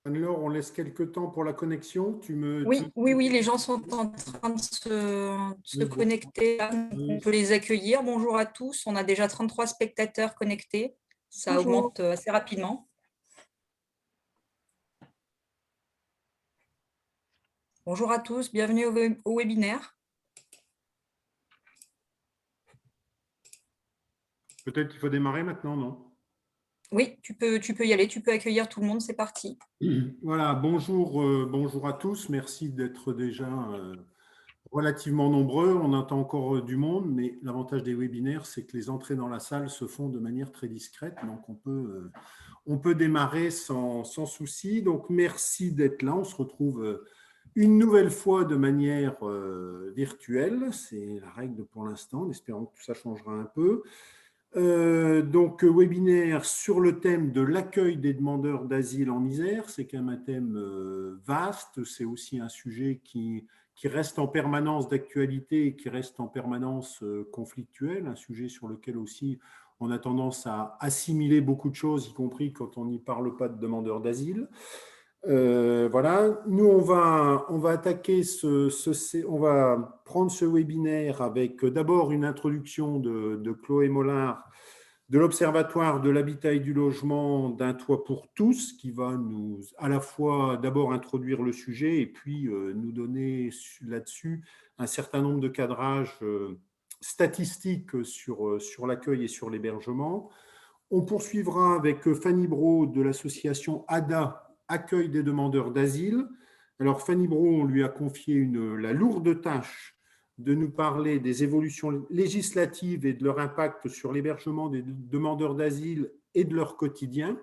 Anne-Laure, on laisse quelques temps pour la connexion. Oui, oui, oui, les gens sont en train de se Oui, bon, connecter. Donc on oui. peut les accueillir. Bonjour à tous. On a déjà 33 spectateurs connectés. Ça Bonjour. augmente assez rapidement. Bonjour à tous. Bienvenue au webinaire. Peut-être qu'il faut démarrer maintenant, non? Oui, tu peux y aller. Tu peux accueillir tout le monde. C'est parti. Voilà, bonjour, bonjour à tous. Merci d'être déjà relativement nombreux. On entend encore du monde, mais l'avantage des webinaires, c'est que les entrées dans la salle se font de manière très discrète. Donc, on peut démarrer sans souci. Donc, merci d'être là. On se retrouve une nouvelle fois de manière virtuelle. C'est la règle pour l'instant, en espérant que tout ça changera un peu. Donc, webinaire sur le thème de l'accueil des demandeurs d'asile en Isère. C'est quand même un thème vaste. C'est aussi un sujet qui reste en permanence d'actualité et qui reste en permanence conflictuel. Un sujet sur lequel aussi on a tendance à assimiler beaucoup de choses, y compris quand on n'y parle pas de demandeurs d'asile. Voilà, nous on va attaquer on va prendre ce webinaire avec d'abord une introduction de Chloé Mollard de l'Observatoire de l'habitat et du logement d'un toit pour tous, qui va nous à la fois d'abord introduire le sujet et puis nous donner là-dessus un certain nombre de cadrages statistiques sur l'accueil et sur l'hébergement. On poursuivra avec Fanny Braud de l'association ADA, Accueil des demandeurs d'asile. Alors Fanny Braud, on lui a confié la lourde tâche de nous parler des évolutions législatives et de leur impact sur l'hébergement des demandeurs d'asile et de leur quotidien.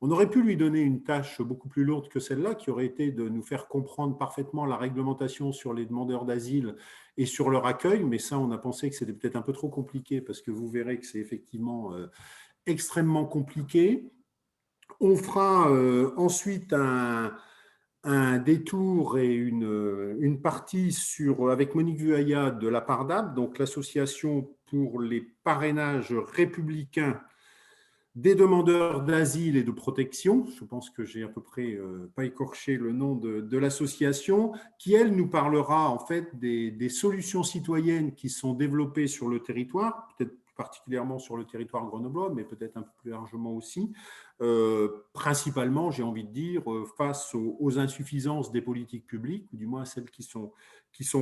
On aurait pu lui donner une tâche beaucoup plus lourde que celle-là, qui aurait été de nous faire comprendre parfaitement la réglementation sur les demandeurs d'asile et sur leur accueil, mais ça, on a pensé que c'était peut-être un peu trop compliqué, parce que vous verrez que c'est effectivement extrêmement compliqué. On fera ensuite un détour et une partie avec Monique Vuaya de la PARDAP, donc l'association pour les parrainages républicains des demandeurs d'asile et de protection. Je pense que j'ai à peu près pas écorché le nom de l'association, qui, elle, nous parlera en fait des solutions citoyennes qui sont développées sur le territoire, peut-être particulièrement sur le territoire grenoblois, mais peut-être un peu plus largement aussi, principalement, j'ai envie de dire, face aux insuffisances des politiques publiques, ou du moins celles qui sont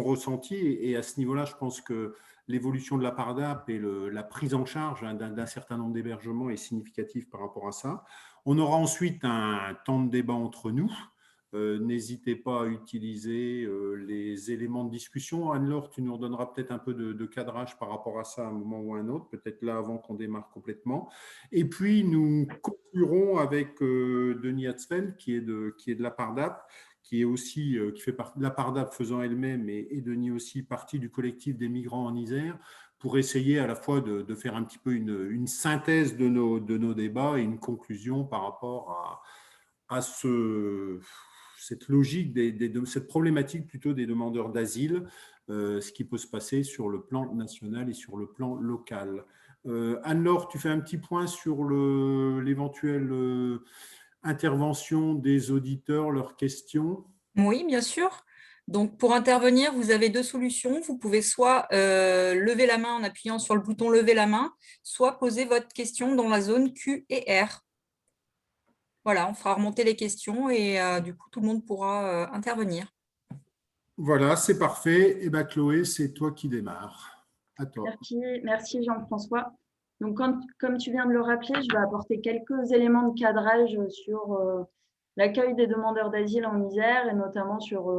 ressenties. Et à ce niveau-là, je pense que l'évolution de la PARDAP et la prise en charge d'un certain nombre d'hébergements est significative par rapport à ça. On aura ensuite un temps de débat entre nous. N'hésitez pas à utiliser les éléments de discussion. Anne-Laure, tu nous redonneras peut-être un peu de cadrage par rapport à ça à un moment ou à un autre, peut-être là avant qu'on démarre complètement. Et puis, nous conclurons avec Denis Hatzfeld, qui est de la PARDAP, qui est aussi, qui fait partie de la PARDAP faisant elle-même, et Denis aussi, partie du collectif des migrants en Isère, pour essayer à la fois de faire un petit peu une synthèse de nos débats et une conclusion par rapport à cette logique, cette problématique plutôt des demandeurs d'asile, ce qui peut se passer sur le plan national et sur le plan local. Anne-Laure, tu fais un petit point sur l'éventuelle intervention des auditeurs, leurs questions. Oui, bien sûr. Donc, pour intervenir, vous avez deux solutions. Vous pouvez soit lever la main en appuyant sur le bouton lever la main, soit poser votre question dans la zone Q et R. Voilà, on fera remonter les questions et du coup, tout le monde pourra intervenir. Voilà, c'est parfait. Et bien, Chloé, c'est toi qui démarres. À toi. Merci Jean-François. Donc, comme tu viens de le rappeler, je vais apporter quelques éléments de cadrage sur l'accueil des demandeurs d'asile en Isère et notamment sur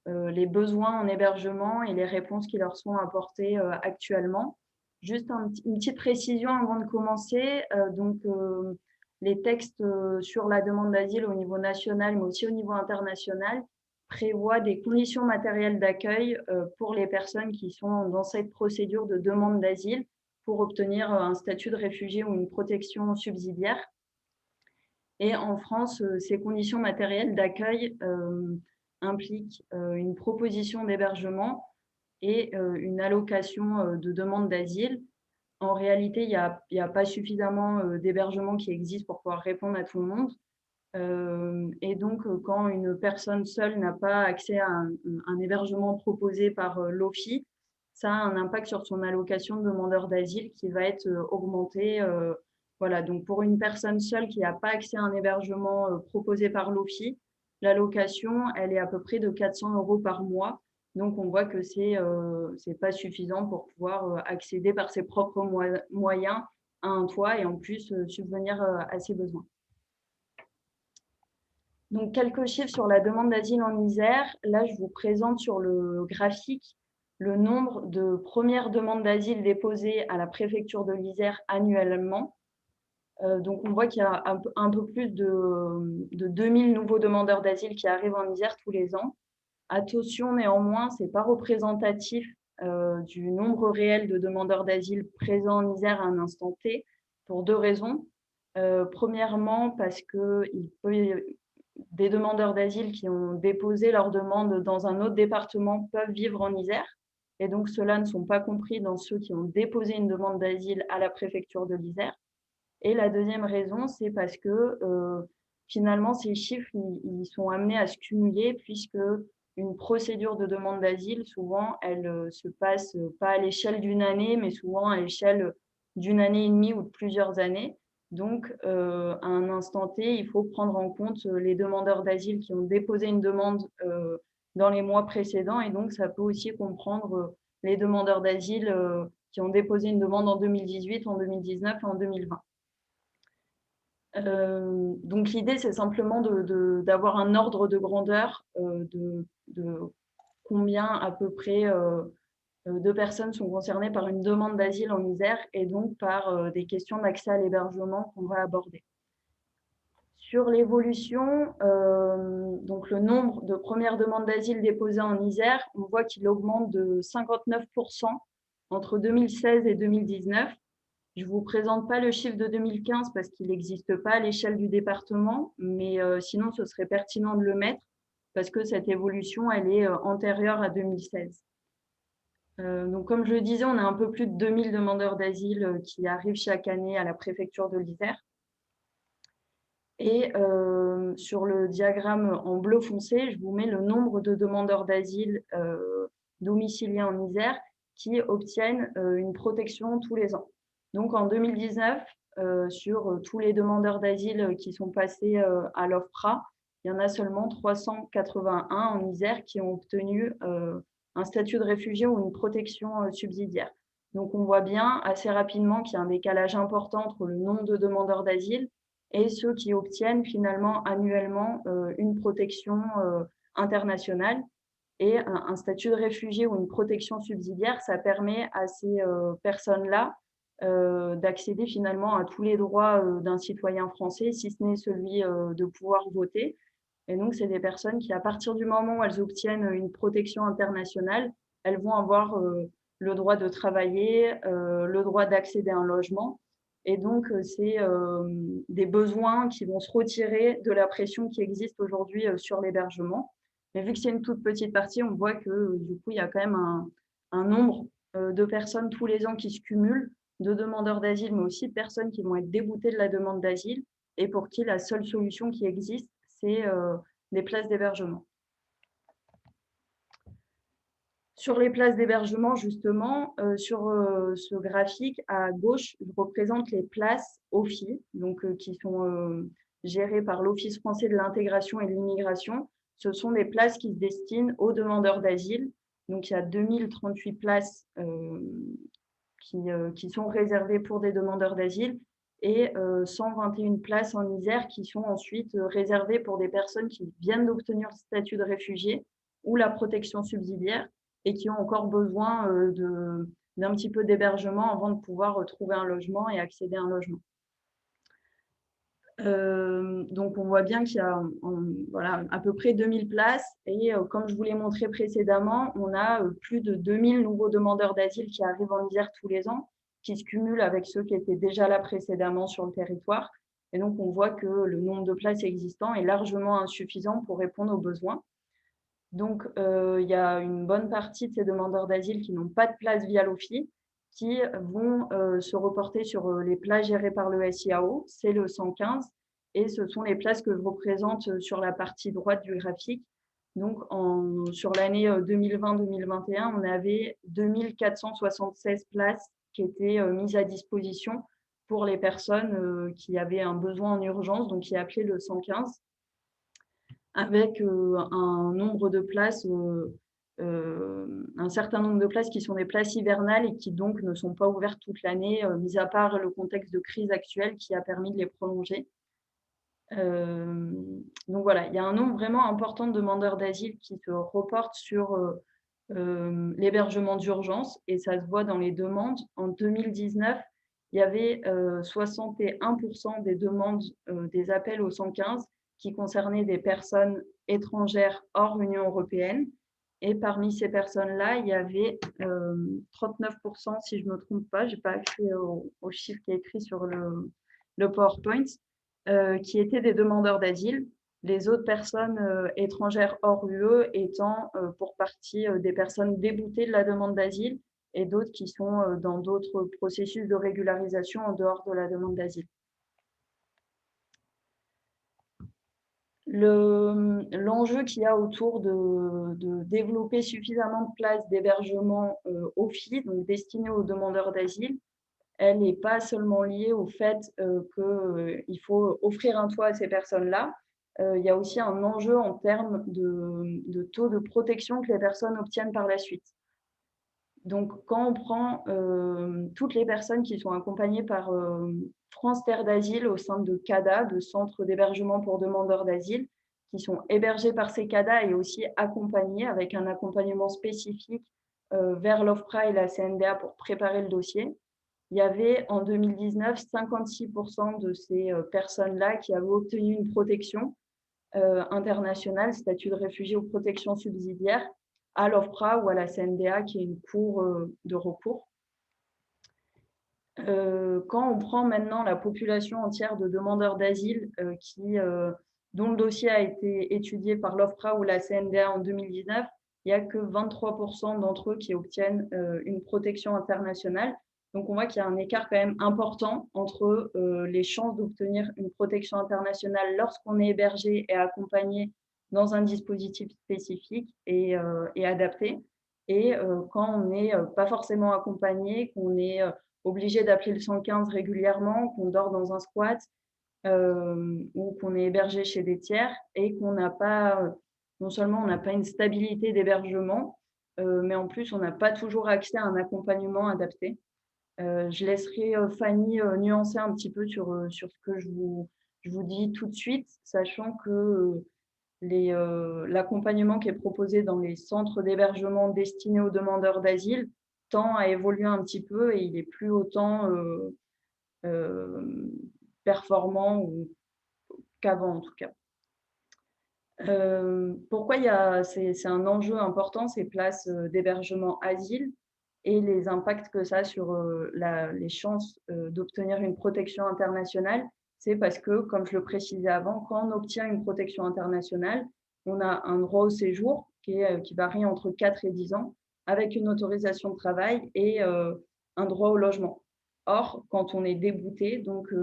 les besoins en hébergement et les réponses qui leur sont apportées actuellement. Juste une petite précision avant de commencer. Les textes sur la demande d'asile au niveau national, mais aussi au niveau international, prévoit des conditions matérielles d'accueil pour les personnes qui sont dans cette procédure de demande d'asile pour obtenir un statut de réfugié ou une protection subsidiaire. Et en France, ces conditions matérielles d'accueil impliquent une proposition d'hébergement et une allocation de demande d'asile. En réalité, il n'y a pas suffisamment d'hébergements qui existent pour pouvoir répondre à tout le monde. Et donc, quand une personne seule n'a pas accès à un hébergement proposé par l'OFII, ça a un impact sur son allocation de demandeur d'asile qui va être augmentée. Voilà, donc pour une personne seule qui n'a pas accès à un hébergement proposé par l'OFII, l'allocation, elle est à peu près de 400 € par mois. Donc, on voit que c'est pas suffisant pour pouvoir accéder par ses propres moyens à un toit et en plus subvenir à ses besoins. Donc, quelques chiffres sur la demande d'asile en Isère. Là, je vous présente sur le graphique le nombre de premières demandes d'asile déposées à la préfecture de l'Isère annuellement. Donc, on voit qu'il y a un peu plus de 2000 nouveaux demandeurs d'asile qui arrivent en Isère tous les ans. Attention, néanmoins, ce n'est pas représentatif du nombre réel de demandeurs d'asile présents en Isère à un instant T, pour 2 raisons. Premièrement, parce qu'il peut y avoir des demandeurs d'asile qui ont déposé leur demande dans un autre département peuvent vivre en Isère. Et donc, ceux-là ne sont pas compris dans ceux qui ont déposé une demande d'asile à la préfecture de l'Isère. Et la deuxième raison, c'est parce que finalement, ces chiffres, ils sont amenés à se cumuler puisque une procédure de demande d'asile, souvent, elle se passe pas à l'échelle d'une année, mais souvent à l'échelle d'une année et demie ou de plusieurs années. Donc, à un instant T, il faut prendre en compte les demandeurs d'asile qui ont déposé une demande dans les mois précédents. Et donc, ça peut aussi comprendre les demandeurs d'asile qui ont déposé une demande en 2018, en 2019 et en 2020. Donc, l'idée, c'est simplement d'avoir un ordre de grandeur de combien à peu près de personnes sont concernées par une demande d'asile en Isère et donc par des questions d'accès à l'hébergement qu'on va aborder. Sur l'évolution, donc le nombre de premières demandes d'asile déposées en Isère, on voit qu'il augmente de 59% entre 2016 et 2019. Je ne vous présente pas le chiffre de 2015 parce qu'il n'existe pas à l'échelle du département, mais sinon, ce serait pertinent de le mettre parce que cette évolution, elle est antérieure à 2016. Donc, comme je le disais, on a un peu plus de 2000 demandeurs d'asile qui arrivent chaque année à la préfecture de l'Isère. Et sur le diagramme en bleu foncé, je vous mets le nombre de demandeurs d'asile domiciliés en Isère qui obtiennent une protection tous les ans. Donc, en 2019, sur tous les demandeurs d'asile qui sont passés à l'OFPRA, il y en a seulement 381 en Isère qui ont obtenu un statut de réfugié ou une protection subsidiaire. Donc, on voit bien assez rapidement qu'il y a un décalage important entre le nombre de demandeurs d'asile et ceux qui obtiennent finalement annuellement une protection internationale. Et un statut de réfugié ou une protection subsidiaire, ça permet à ces personnes-là d'accéder finalement à tous les droits d'un citoyen français, si ce n'est celui de pouvoir voter. Et donc, c'est des personnes qui, à partir du moment où elles obtiennent une protection internationale, elles vont avoir le droit de travailler, le droit d'accéder à un logement. Et donc, c'est des besoins qui vont se retirer de la pression qui existe aujourd'hui sur l'hébergement. Mais vu que c'est une toute petite partie, on voit que du coup, il y a quand même un nombre de personnes tous les ans qui se cumulent, de demandeurs d'asile, mais aussi de personnes qui vont être déboutées de la demande d'asile et pour qui la seule solution qui existe, c'est des places d'hébergement. Sur les places d'hébergement, justement, sur ce graphique, à gauche, je représente les places OFII, donc, qui sont gérées par l'Office français de l'intégration et de l'immigration. Ce sont des places qui se destinent aux demandeurs d'asile. Donc, il y a 2038 places qui sont réservées pour des demandeurs d'asile et 121 places en Isère qui sont ensuite réservées pour des personnes qui viennent d'obtenir le statut de réfugié ou la protection subsidiaire et qui ont encore besoin d'un petit peu d'hébergement avant de pouvoir trouver un logement et accéder à un logement. Donc, on voit bien qu'il y a voilà, à peu près 2000 places et comme je vous l'ai montré précédemment, on a plus de 2000 nouveaux demandeurs d'asile qui arrivent en Isère tous les ans, qui se cumulent avec ceux qui étaient déjà là précédemment sur le territoire. Et donc, on voit que le nombre de places existant est largement insuffisant pour répondre aux besoins. Donc, il y a une bonne partie de ces demandeurs d'asile qui n'ont pas de place via l'OFII, qui vont se reporter sur les places gérées par le SIAO, c'est le 115, Et ce sont les places que je représente sur la partie droite du graphique. Donc, sur l'année 2020-2021, on avait 2476 places qui étaient mises à disposition pour les personnes qui avaient un besoin en urgence, donc qui appelaient le 115, avec un nombre de places, un certain nombre de places qui sont des places hivernales et qui donc ne sont pas ouvertes toute l'année, mis à part le contexte de crise actuelle qui a permis de les prolonger. Donc voilà, il y a un nombre vraiment important de demandeurs d'asile qui se reportent sur l'hébergement d'urgence et ça se voit dans les demandes. En 2019, il y avait 61% des demandes des appels au 115 qui concernaient des personnes étrangères hors Union européenne. Et parmi ces personnes-là, il y avait 39%, si je ne me trompe pas, je n'ai pas accès au chiffre qui est écrit sur le PowerPoint, qui étaient des demandeurs d'asile. Les autres personnes étrangères hors UE étant pour partie des personnes déboutées de la demande d'asile et d'autres qui sont dans d'autres processus de régularisation en dehors de la demande d'asile. L'enjeu qu'il y a autour de développer suffisamment de places d'hébergement OFII, donc destinées aux demandeurs d'asile, elle n'est pas seulement liée au fait qu'il faut offrir un toit à ces personnes-là. Il y a aussi un enjeu en termes de taux de protection que les personnes obtiennent par la suite. Donc, quand on prend toutes les personnes qui sont accompagnées par France Terre d'Asile au sein de CADA, de centres d'hébergement pour demandeurs d'asile, qui sont hébergés par ces CADA et aussi accompagnés avec un accompagnement spécifique vers l'OFPRA et la CNDA pour préparer le dossier. Il y avait en 2019 56% de ces personnes-là qui avaient obtenu une protection internationale, statut de réfugié ou protection subsidiaire, à l'OFPRA ou à la CNDA, qui est une cour de recours. Quand on prend maintenant la population entière de demandeurs d'asile dont le dossier a été étudié par l'OFPRA ou la CNDA en 2019, il n'y a que 23% d'entre eux qui obtiennent une protection internationale. Donc, on voit qu'il y a un écart quand même important entre les chances d'obtenir une protection internationale lorsqu'on est hébergé et accompagné dans un dispositif spécifique et adapté, et quand on n'est pas forcément accompagné, qu'on est obligé d'appeler le 115 régulièrement, qu'on dort dans un squat ou qu'on est hébergé chez des tiers et qu'on n'a pas, non seulement on n'a pas une stabilité d'hébergement, mais en plus on n'a pas toujours accès à un accompagnement adapté. Je laisserai Fanny nuancer un petit peu sur ce que je vous dis tout de suite, sachant que l'accompagnement qui est proposé dans les centres d'hébergement destinés aux demandeurs d'asile tend à évoluer un petit peu et il n'est plus autant performant qu'avant en tout cas. Pourquoi c'est un enjeu important ces places d'hébergement asile et les impacts que ça a sur les chances d'obtenir une protection internationale? C'est parce que, comme je le précisais avant, quand on obtient une protection internationale, on a un droit au séjour qui varie entre 4 et 10 ans, avec une autorisation de travail et un droit au logement. Or, quand on est débouté, donc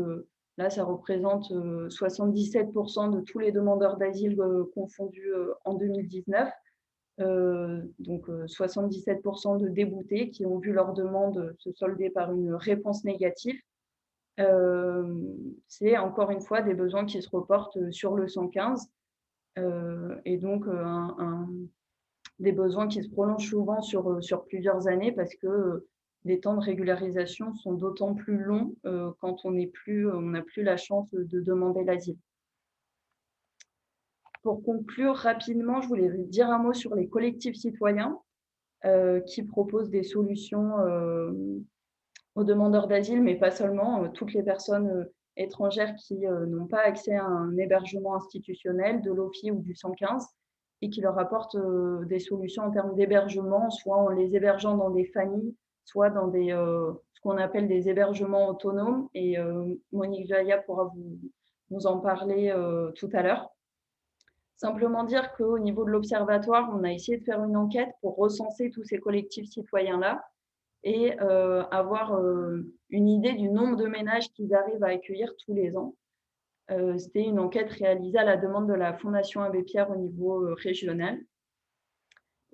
là, ça représente 77% de tous les demandeurs d'asile confondus en 2019, donc 77% de déboutés qui ont vu leur demande se solder par une réponse négative. C'est encore une fois des besoins qui se reportent sur le 115 et donc des besoins qui se prolongent souvent sur plusieurs années parce que les temps de régularisation sont d'autant plus longs quand on n'a plus la chance de demander l'asile. Pour conclure rapidement, je voulais dire un mot sur les collectifs citoyens qui proposent des solutions aux demandeurs d'asile, mais pas seulement, toutes les personnes étrangères qui n'ont pas accès à un hébergement institutionnel, de l'OFII ou du 115, et qui leur apportent des solutions en termes d'hébergement, soit en les hébergeant dans des familles, soit dans ce qu'on appelle des hébergements autonomes. Et Monique Jaya pourra vous en parler tout à l'heure. Simplement dire qu'au niveau de l'Observatoire, on a essayé de faire une enquête pour recenser tous ces collectifs citoyens-là et avoir une idée du nombre de ménages qu'ils arrivent à accueillir tous les ans. C'était une enquête réalisée à la demande de la Fondation Abbé Pierre au niveau régional.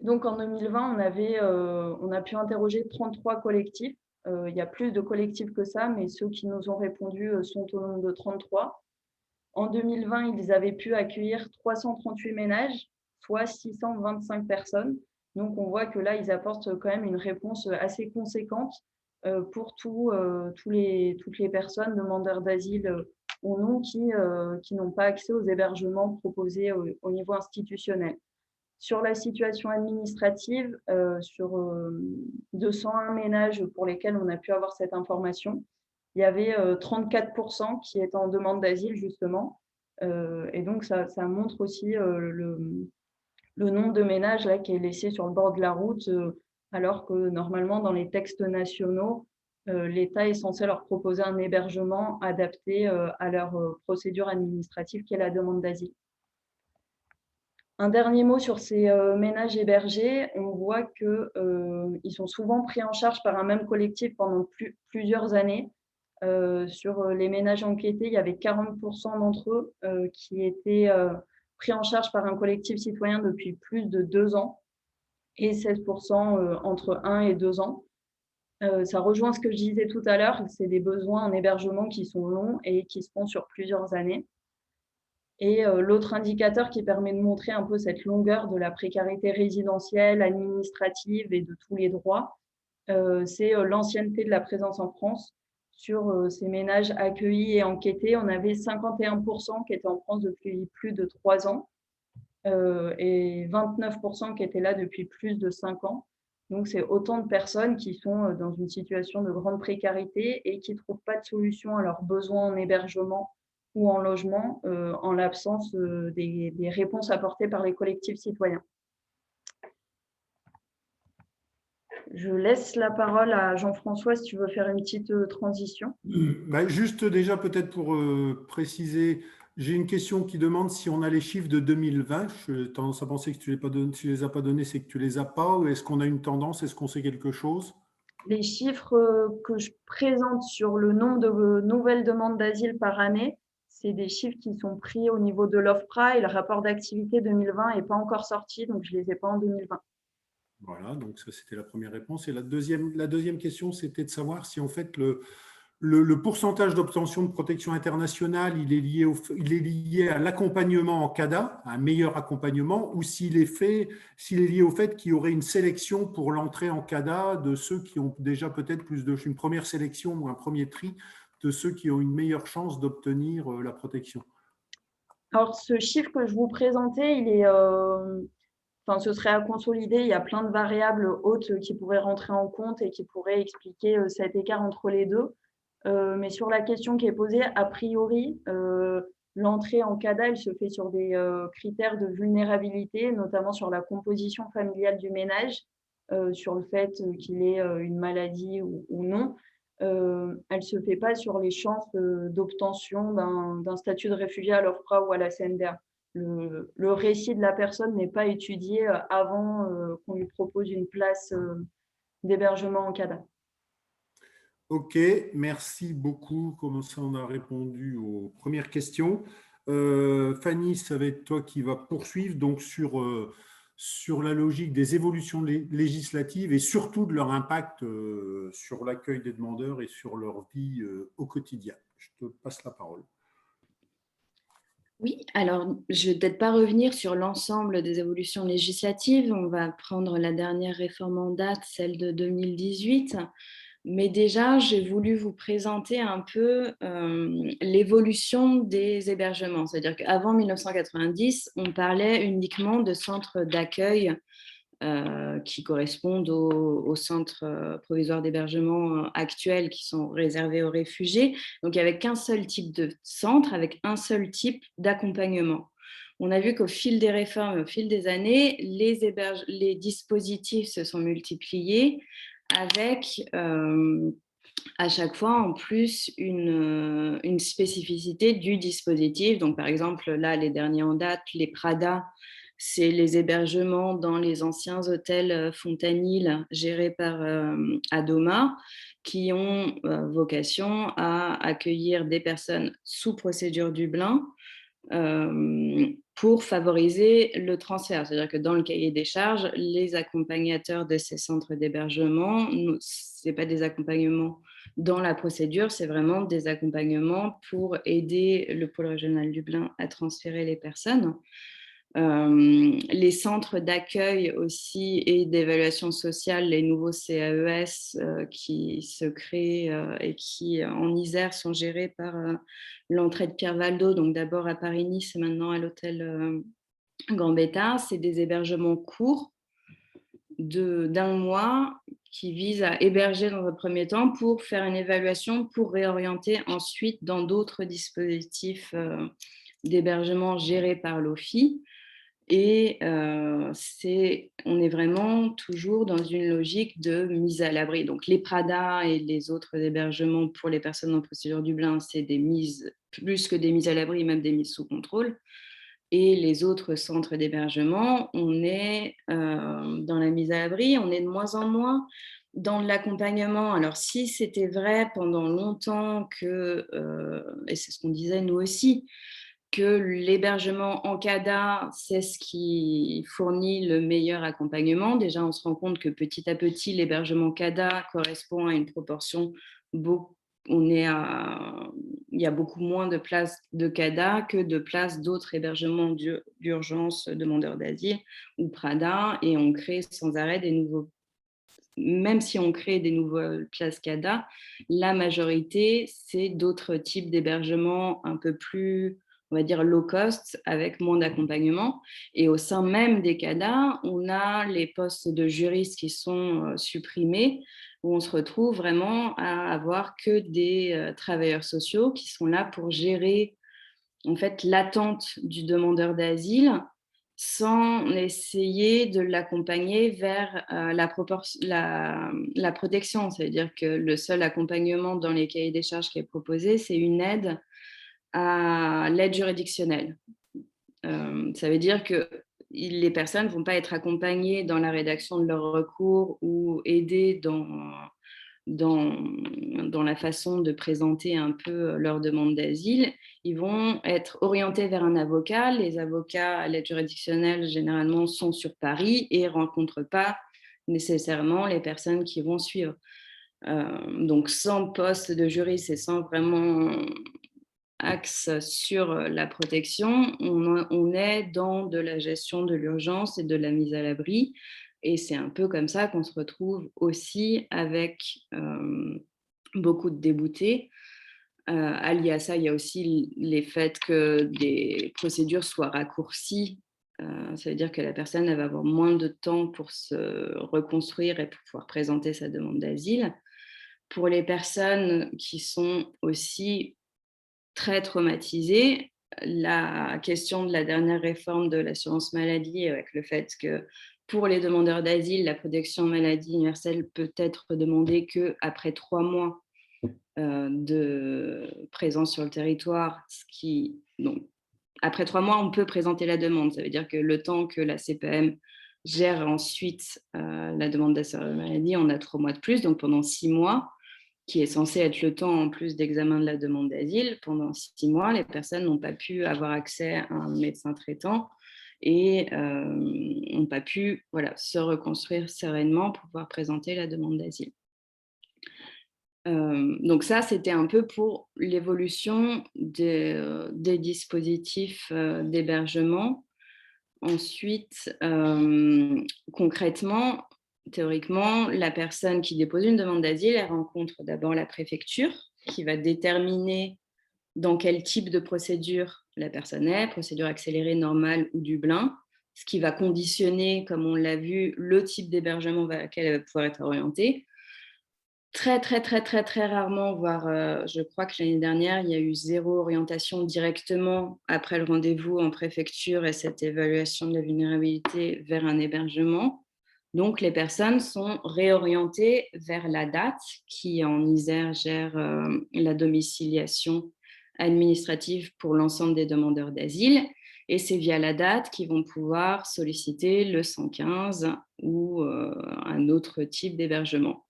Donc en 2020, on a pu interroger 33 collectifs. Il y a plus de collectifs que ça, mais ceux qui nous ont répondu sont au nombre de 33. En 2020, ils avaient pu accueillir 338 ménages, soit 625 personnes. Donc on voit que là, ils apportent quand même une réponse assez conséquente pour toutes les personnes demandeurs d'asile ou non qui n'ont pas accès aux hébergements proposés au niveau institutionnel. Sur la situation administrative, sur 201 ménages pour lesquels on a pu avoir cette information, il y avait 34% qui étaient en demande d'asile, justement. Et donc, ça montre aussi le nombre de ménages là, qui est laissé sur le bord de la route, alors que normalement, dans les textes nationaux, l'État est censé leur proposer un hébergement adapté à leur procédure administrative qui est la demande d'asile. Un dernier mot sur ces ménages hébergés. On voit qu'ils sont souvent pris en charge par un même collectif pendant plusieurs années. Sur les ménages enquêtés, il y avait 40% d'entre eux qui étaient pris en charge par un collectif citoyen depuis plus de 2 ans et 16% entre 1 et 2 ans. Ça rejoint ce que je disais tout à l'heure, c'est des besoins en hébergement qui sont longs et qui se font sur plusieurs années. Et l'autre indicateur qui permet de montrer un peu cette longueur de la précarité résidentielle, administrative et de tous les droits, c'est l'ancienneté de la présence en France. Sur ces ménages accueillis et enquêtés, on avait 51% qui étaient en France depuis plus de 3 ans et 29% qui étaient là depuis plus de 5 ans. Donc, c'est autant de personnes qui sont dans une situation de grande précarité et qui ne trouvent pas de solution à leurs besoins en hébergement ou en logement en l'absence des réponses apportées par les collectifs citoyens. Je laisse la parole à Jean-François si tu veux faire une petite transition. Juste déjà peut-être pour préciser, j'ai une question qui demande si on a les chiffres de 2020. J'ai tendance à penser que tu ne les as pas donnés, c'est que tu ne les as pas. Ou est-ce qu'on a une tendance? Est-ce qu'on sait quelque chose? Les chiffres que je présente sur le nombre de nouvelles demandes d'asile par année, c'est des chiffres qui sont pris au niveau de l'OFPRA et le rapport d'activité 2020 n'est pas encore sorti, donc je ne les ai pas en 2020. Voilà, donc ça c'était la première réponse. Et la deuxième question, c'était de savoir si en fait le pourcentage d'obtention de protection internationale, il est lié à l'accompagnement en CADA, à un meilleur accompagnement, ou s'il est lié au fait qu'il y aurait une sélection pour l'entrée en CADA de ceux qui ont déjà peut-être une première sélection ou un premier tri de ceux qui ont une meilleure chance d'obtenir la protection. Alors, ce chiffre que je vous présentais, ce serait à consolider. Il y a plein de variables hautes qui pourraient rentrer en compte et qui pourraient expliquer cet écart entre les deux. Mais sur la question qui est posée, a priori, l'entrée en CADA, elle se fait sur des critères de vulnérabilité, notamment sur la composition familiale du ménage, sur le fait qu'il ait une maladie ou non. Elle ne se fait pas sur les chances d'obtention d'un statut de réfugié à l'OFPRA ou à la CNDA. Le récit de la personne n'est pas étudié avant qu'on lui propose une place d'hébergement en CADA. Ok, merci beaucoup. Comme ça, on a répondu aux premières questions. Fanny, ça va être toi qui va poursuivre donc sur la logique des évolutions législatives et surtout de leur impact sur l'accueil des demandeurs et sur leur vie au quotidien. Je te passe la parole. Oui, alors je ne vais peut-être pas revenir sur l'ensemble des évolutions législatives. On va prendre la dernière réforme en date, celle de 2018. Mais déjà, j'ai voulu vous présenter un peu l'évolution des hébergements. C'est-à-dire qu'avant 1990, on parlait uniquement de centres d'accueil qui correspondent aux centres provisoires d'hébergement actuels qui sont réservés aux réfugiés. Donc, il n'y avait qu'un seul type de centre avec un seul type d'accompagnement. On a vu qu'au fil des réformes, au fil des années, les dispositifs se sont multipliés avec à chaque fois en plus une spécificité du dispositif. Donc, par exemple, là, les derniers en date, les PRADA, c'est les hébergements dans les anciens hôtels Fontanil gérés par Adoma, qui ont vocation à accueillir des personnes sous procédure Dublin pour favoriser le transfert. C'est-à-dire que dans le cahier des charges, les accompagnateurs de ces centres d'hébergement, ce n'est pas des accompagnements dans la procédure, c'est vraiment des accompagnements pour aider le pôle régional Dublin à transférer les personnes. Les centres d'accueil aussi et d'évaluation sociale, les nouveaux CAES qui se créent et qui en Isère sont gérés par l'entrée de Pierre Valdo, donc d'abord à Paris-Nice et maintenant à l'hôtel Gambetta. C'est des hébergements courts d'1 mois qui visent à héberger dans un premier temps pour faire une évaluation, pour réorienter ensuite dans d'autres dispositifs d'hébergement gérés par l'OFII. Et on est vraiment toujours dans une logique de mise à l'abri. Donc les Prada et les autres hébergements pour les personnes en procédure Dublin, c'est des mises, plus que des mises à l'abri, même des mises sous contrôle. Et les autres centres d'hébergement, on est dans la mise à l'abri, on est de moins en moins dans l'accompagnement. Alors si c'était vrai pendant longtemps que, et c'est ce qu'on disait nous aussi, que l'hébergement en CADA, c'est ce qui fournit le meilleur accompagnement. Déjà, on se rend compte que petit à petit, l'hébergement CADA correspond à une proportion, il y a beaucoup moins de places de CADA que de places d'autres hébergements d'urgence demandeurs d'asile ou PRADA, et on crée sans arrêt des nouveaux. Même si on crée des nouvelles places CADA, la majorité, c'est d'autres types d'hébergements un peu plus, on va dire, low cost, avec moins d'accompagnement. Et au sein même des CADA, on a les postes de juristes qui sont supprimés, où on se retrouve vraiment à avoir que des travailleurs sociaux qui sont là pour gérer en fait l'attente du demandeur d'asile, sans essayer de l'accompagner vers la protection. C'est-à-dire que le seul accompagnement dans les cahiers des charges qui est proposé, c'est une aide à l'aide juridictionnelle. Ça veut dire que les personnes ne vont pas être accompagnées dans la rédaction de leur recours ou aidées dans la façon de présenter un peu leur demande d'asile. Ils vont être orientés vers un avocat. Les avocats à l'aide juridictionnelle, généralement, sont sur Paris et ne rencontrent pas nécessairement les personnes qui vont suivre. Donc, sans poste de juriste et sans vraiment axe sur la protection, on est dans de la gestion de l'urgence et de la mise à l'abri. Et c'est un peu comme ça qu'on se retrouve aussi avec beaucoup de déboutés. Allié à ça, il y a aussi les faits que des procédures soient raccourcies. Ça veut dire que la personne elle va avoir moins de temps pour se reconstruire et pour pouvoir présenter sa demande d'asile. Pour les personnes qui sont aussi très traumatisées, la question de la dernière réforme de l'assurance maladie, avec le fait que pour les demandeurs d'asile, la protection maladie universelle peut être demandée qu'après 3 mois de présence sur le territoire, donc, après 3 mois, on peut présenter la demande. Ça veut dire que le temps que la CPM gère ensuite la demande d'assurance maladie, on a 3 mois de plus, donc pendant 6 mois, qui est censé être le temps en plus d'examen de la demande d'asile. Pendant 6 mois, les personnes n'ont pas pu avoir accès à un médecin traitant et n'ont pas pu se reconstruire sereinement pour pouvoir présenter la demande d'asile. Donc ça, c'était un peu pour l'évolution des dispositifs d'hébergement. Ensuite, concrètement, théoriquement, la personne qui dépose une demande d'asile, elle rencontre d'abord la préfecture qui va déterminer dans quel type de procédure la personne est, procédure accélérée, normale ou Dublin, ce qui va conditionner, comme on l'a vu, le type d'hébergement vers lequel elle va pouvoir être orientée. Très, très, très, très, très rarement, voire je crois que l'année dernière, il y a eu 0 orientation directement après le rendez-vous en préfecture et cette évaluation de la vulnérabilité vers un hébergement. Donc, les personnes sont réorientées vers la DAT, qui en Isère gère la domiciliation administrative pour l'ensemble des demandeurs d'asile. Et c'est via la date qu'ils vont pouvoir solliciter le 115 ou un autre type d'hébergement.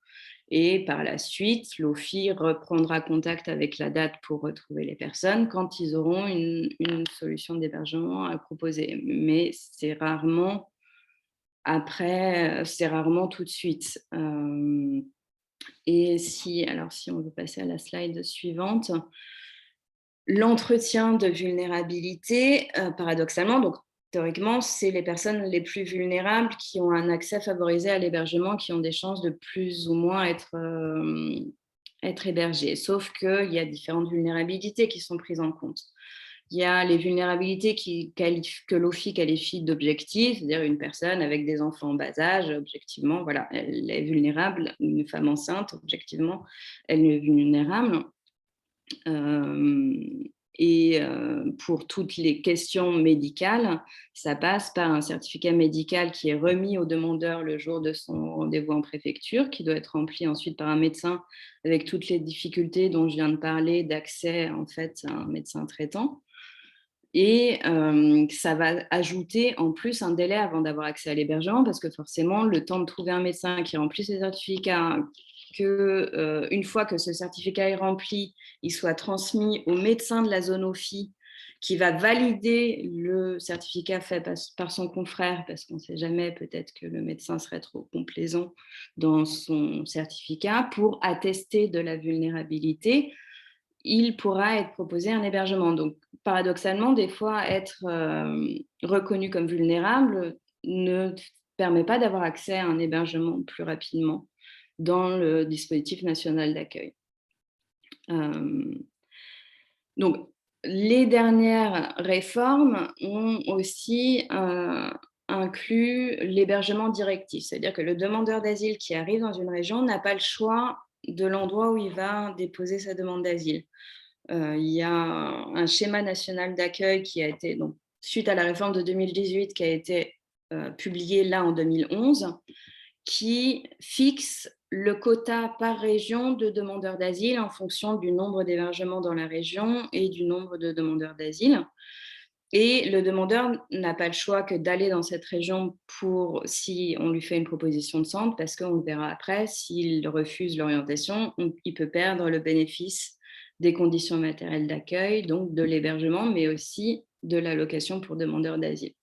Et par la suite, l'OFII reprendra contact avec la date pour retrouver les personnes quand ils auront une solution d'hébergement à proposer. Mais c'est rarement après, c'est rarement tout de suite. Et si on veut passer à la slide suivante, l'entretien de vulnérabilité, paradoxalement, donc théoriquement, c'est les personnes les plus vulnérables qui ont un accès favorisé à l'hébergement, qui ont des chances de plus ou moins être hébergées. Sauf qu'il y a différentes vulnérabilités qui sont prises en compte. Il y a les vulnérabilités que l'OFII qualifie d'objectives, c'est-à-dire une personne avec des enfants en bas âge, objectivement, voilà, elle est vulnérable. Une femme enceinte, objectivement, elle est vulnérable. Pour toutes les questions médicales, ça passe par un certificat médical qui est remis au demandeur le jour de son rendez-vous en préfecture, qui doit être rempli ensuite par un médecin avec toutes les difficultés dont je viens de parler d'accès en fait à un médecin traitant. Et ça va ajouter en plus un délai avant d'avoir accès à l'hébergement, parce que forcément, le temps de trouver un médecin qui remplit ce certificat, une fois que ce certificat est rempli, il soit transmis au médecin de la zone OFII qui va valider le certificat fait par son confrère, parce qu'on ne sait jamais, peut-être que le médecin serait trop complaisant dans son certificat, pour attester de la vulnérabilité. Il pourra être proposé un hébergement. Donc, paradoxalement, des fois, être reconnu comme vulnérable ne permet pas d'avoir accès à un hébergement plus rapidement dans le dispositif national d'accueil. Donc, les dernières réformes ont aussi inclus l'hébergement directif, c'est-à-dire que le demandeur d'asile qui arrive dans une région n'a pas le choix de l'endroit où il va déposer sa demande d'asile. Il y a un schéma national d'accueil qui a été, donc, suite à la réforme de 2018, qui a été publié là en 2011, qui fixe le quota par région de demandeurs d'asile en fonction du nombre d'hébergements dans la région et du nombre de demandeurs d'asile. Et le demandeur n'a pas le choix que d'aller dans cette région si on lui fait une proposition de centre, parce qu'on verra après, s'il refuse l'orientation, il peut perdre le bénéfice des conditions matérielles d'accueil, donc de l'hébergement, mais aussi de l'allocation pour demandeurs d'asile.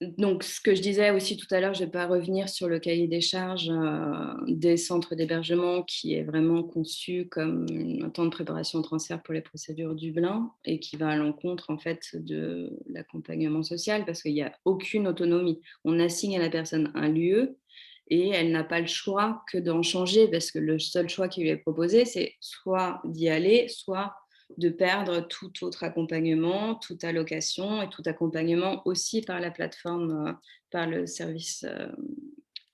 Donc, ce que je disais aussi tout à l'heure, je ne vais pas revenir sur le cahier des charges des centres d'hébergement qui est vraiment conçu comme un temps de préparation au transfert pour les procédures Dublin et qui va à l'encontre en fait de l'accompagnement social parce qu'il n'y a aucune autonomie. On assigne à la personne un lieu et elle n'a pas le choix que d'en changer parce que le seul choix qui lui est proposé, c'est soit d'y aller, soit de perdre tout autre accompagnement, toute allocation et tout accompagnement aussi par la plateforme, par le service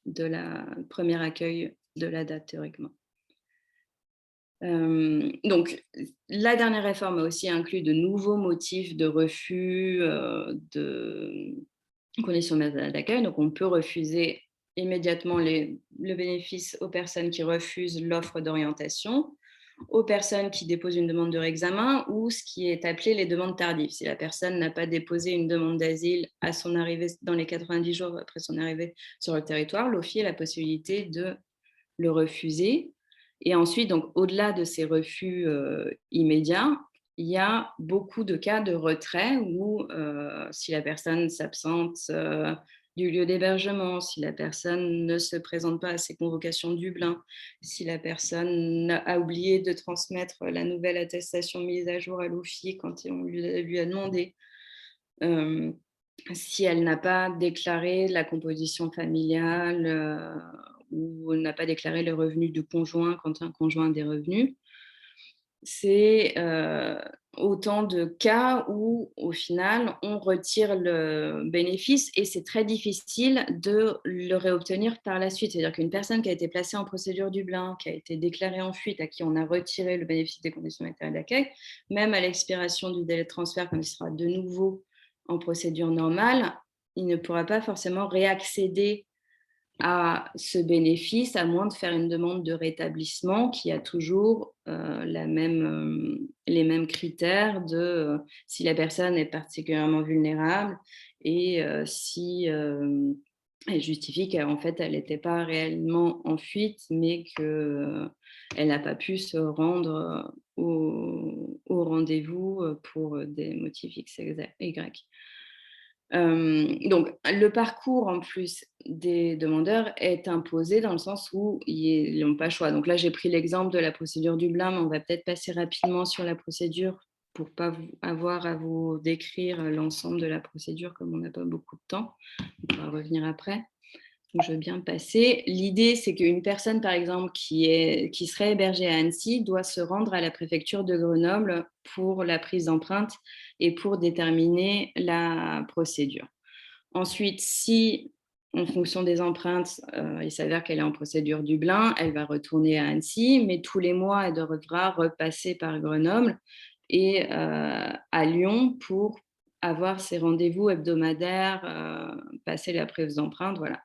de la premier accueil de la date théoriquement. Donc, la dernière réforme a aussi inclus de nouveaux motifs de refus de conditions d'accueil. Donc, on peut refuser immédiatement le bénéfice aux personnes qui refusent l'offre d'orientation, aux personnes qui déposent une demande de réexamen ou ce qui est appelé les demandes tardives. Si la personne n'a pas déposé une demande d'asile à son arrivée dans les 90 jours après son arrivée sur le territoire, l'OFII a la possibilité de le refuser. Et ensuite, donc, au-delà de ces refus immédiats, il y a beaucoup de cas de retrait où si la personne s'absente du lieu d'hébergement, si la personne ne se présente pas à ses convocations Dublin, si la personne a oublié de transmettre la nouvelle attestation mise à jour à l'OFII quand on lui a demandé, si elle n'a pas déclaré la composition familiale ou n'a pas déclaré le revenu du conjoint quand un conjoint a des revenus. C'est autant de cas où, au final, on retire le bénéfice et c'est très difficile de le réobtenir par la suite. C'est-à-dire qu'une personne qui a été placée en procédure Dublin, qui a été déclarée en fuite, à qui on a retiré le bénéfice des conditions matérielles d'accueil, même à l'expiration du délai de transfert, quand il sera de nouveau en procédure normale, il ne pourra pas forcément réaccéder à ce bénéfice, à moins de faire une demande de rétablissement qui a toujours les mêmes critères de si la personne est particulièrement vulnérable et si elle justifie qu'en fait, elle n'était pas réellement en fuite, mais qu'elle n'a pas pu se rendre au rendez-vous pour des motifs X, Y. Donc, le parcours en plus des demandeurs est imposé dans le sens où ils n'ont pas le choix. Donc là, j'ai pris l'exemple de la procédure Dublin, mais on va peut-être passer rapidement sur la procédure pour ne pas avoir à vous décrire l'ensemble de la procédure comme on n'a pas beaucoup de temps. On va revenir après. Donc, je veux bien passer. L'idée, c'est qu'une personne, par exemple, qui serait hébergée à Annecy doit se rendre à la préfecture de Grenoble pour la prise d'empreinte et pour déterminer la procédure. Ensuite, si, en fonction des empreintes, il s'avère qu'elle est en procédure Dublin, elle va retourner à Annecy, mais tous les mois, elle devra repasser par Grenoble et à Lyon pour avoir ses rendez-vous hebdomadaires, passer la prise d'empreinte, voilà.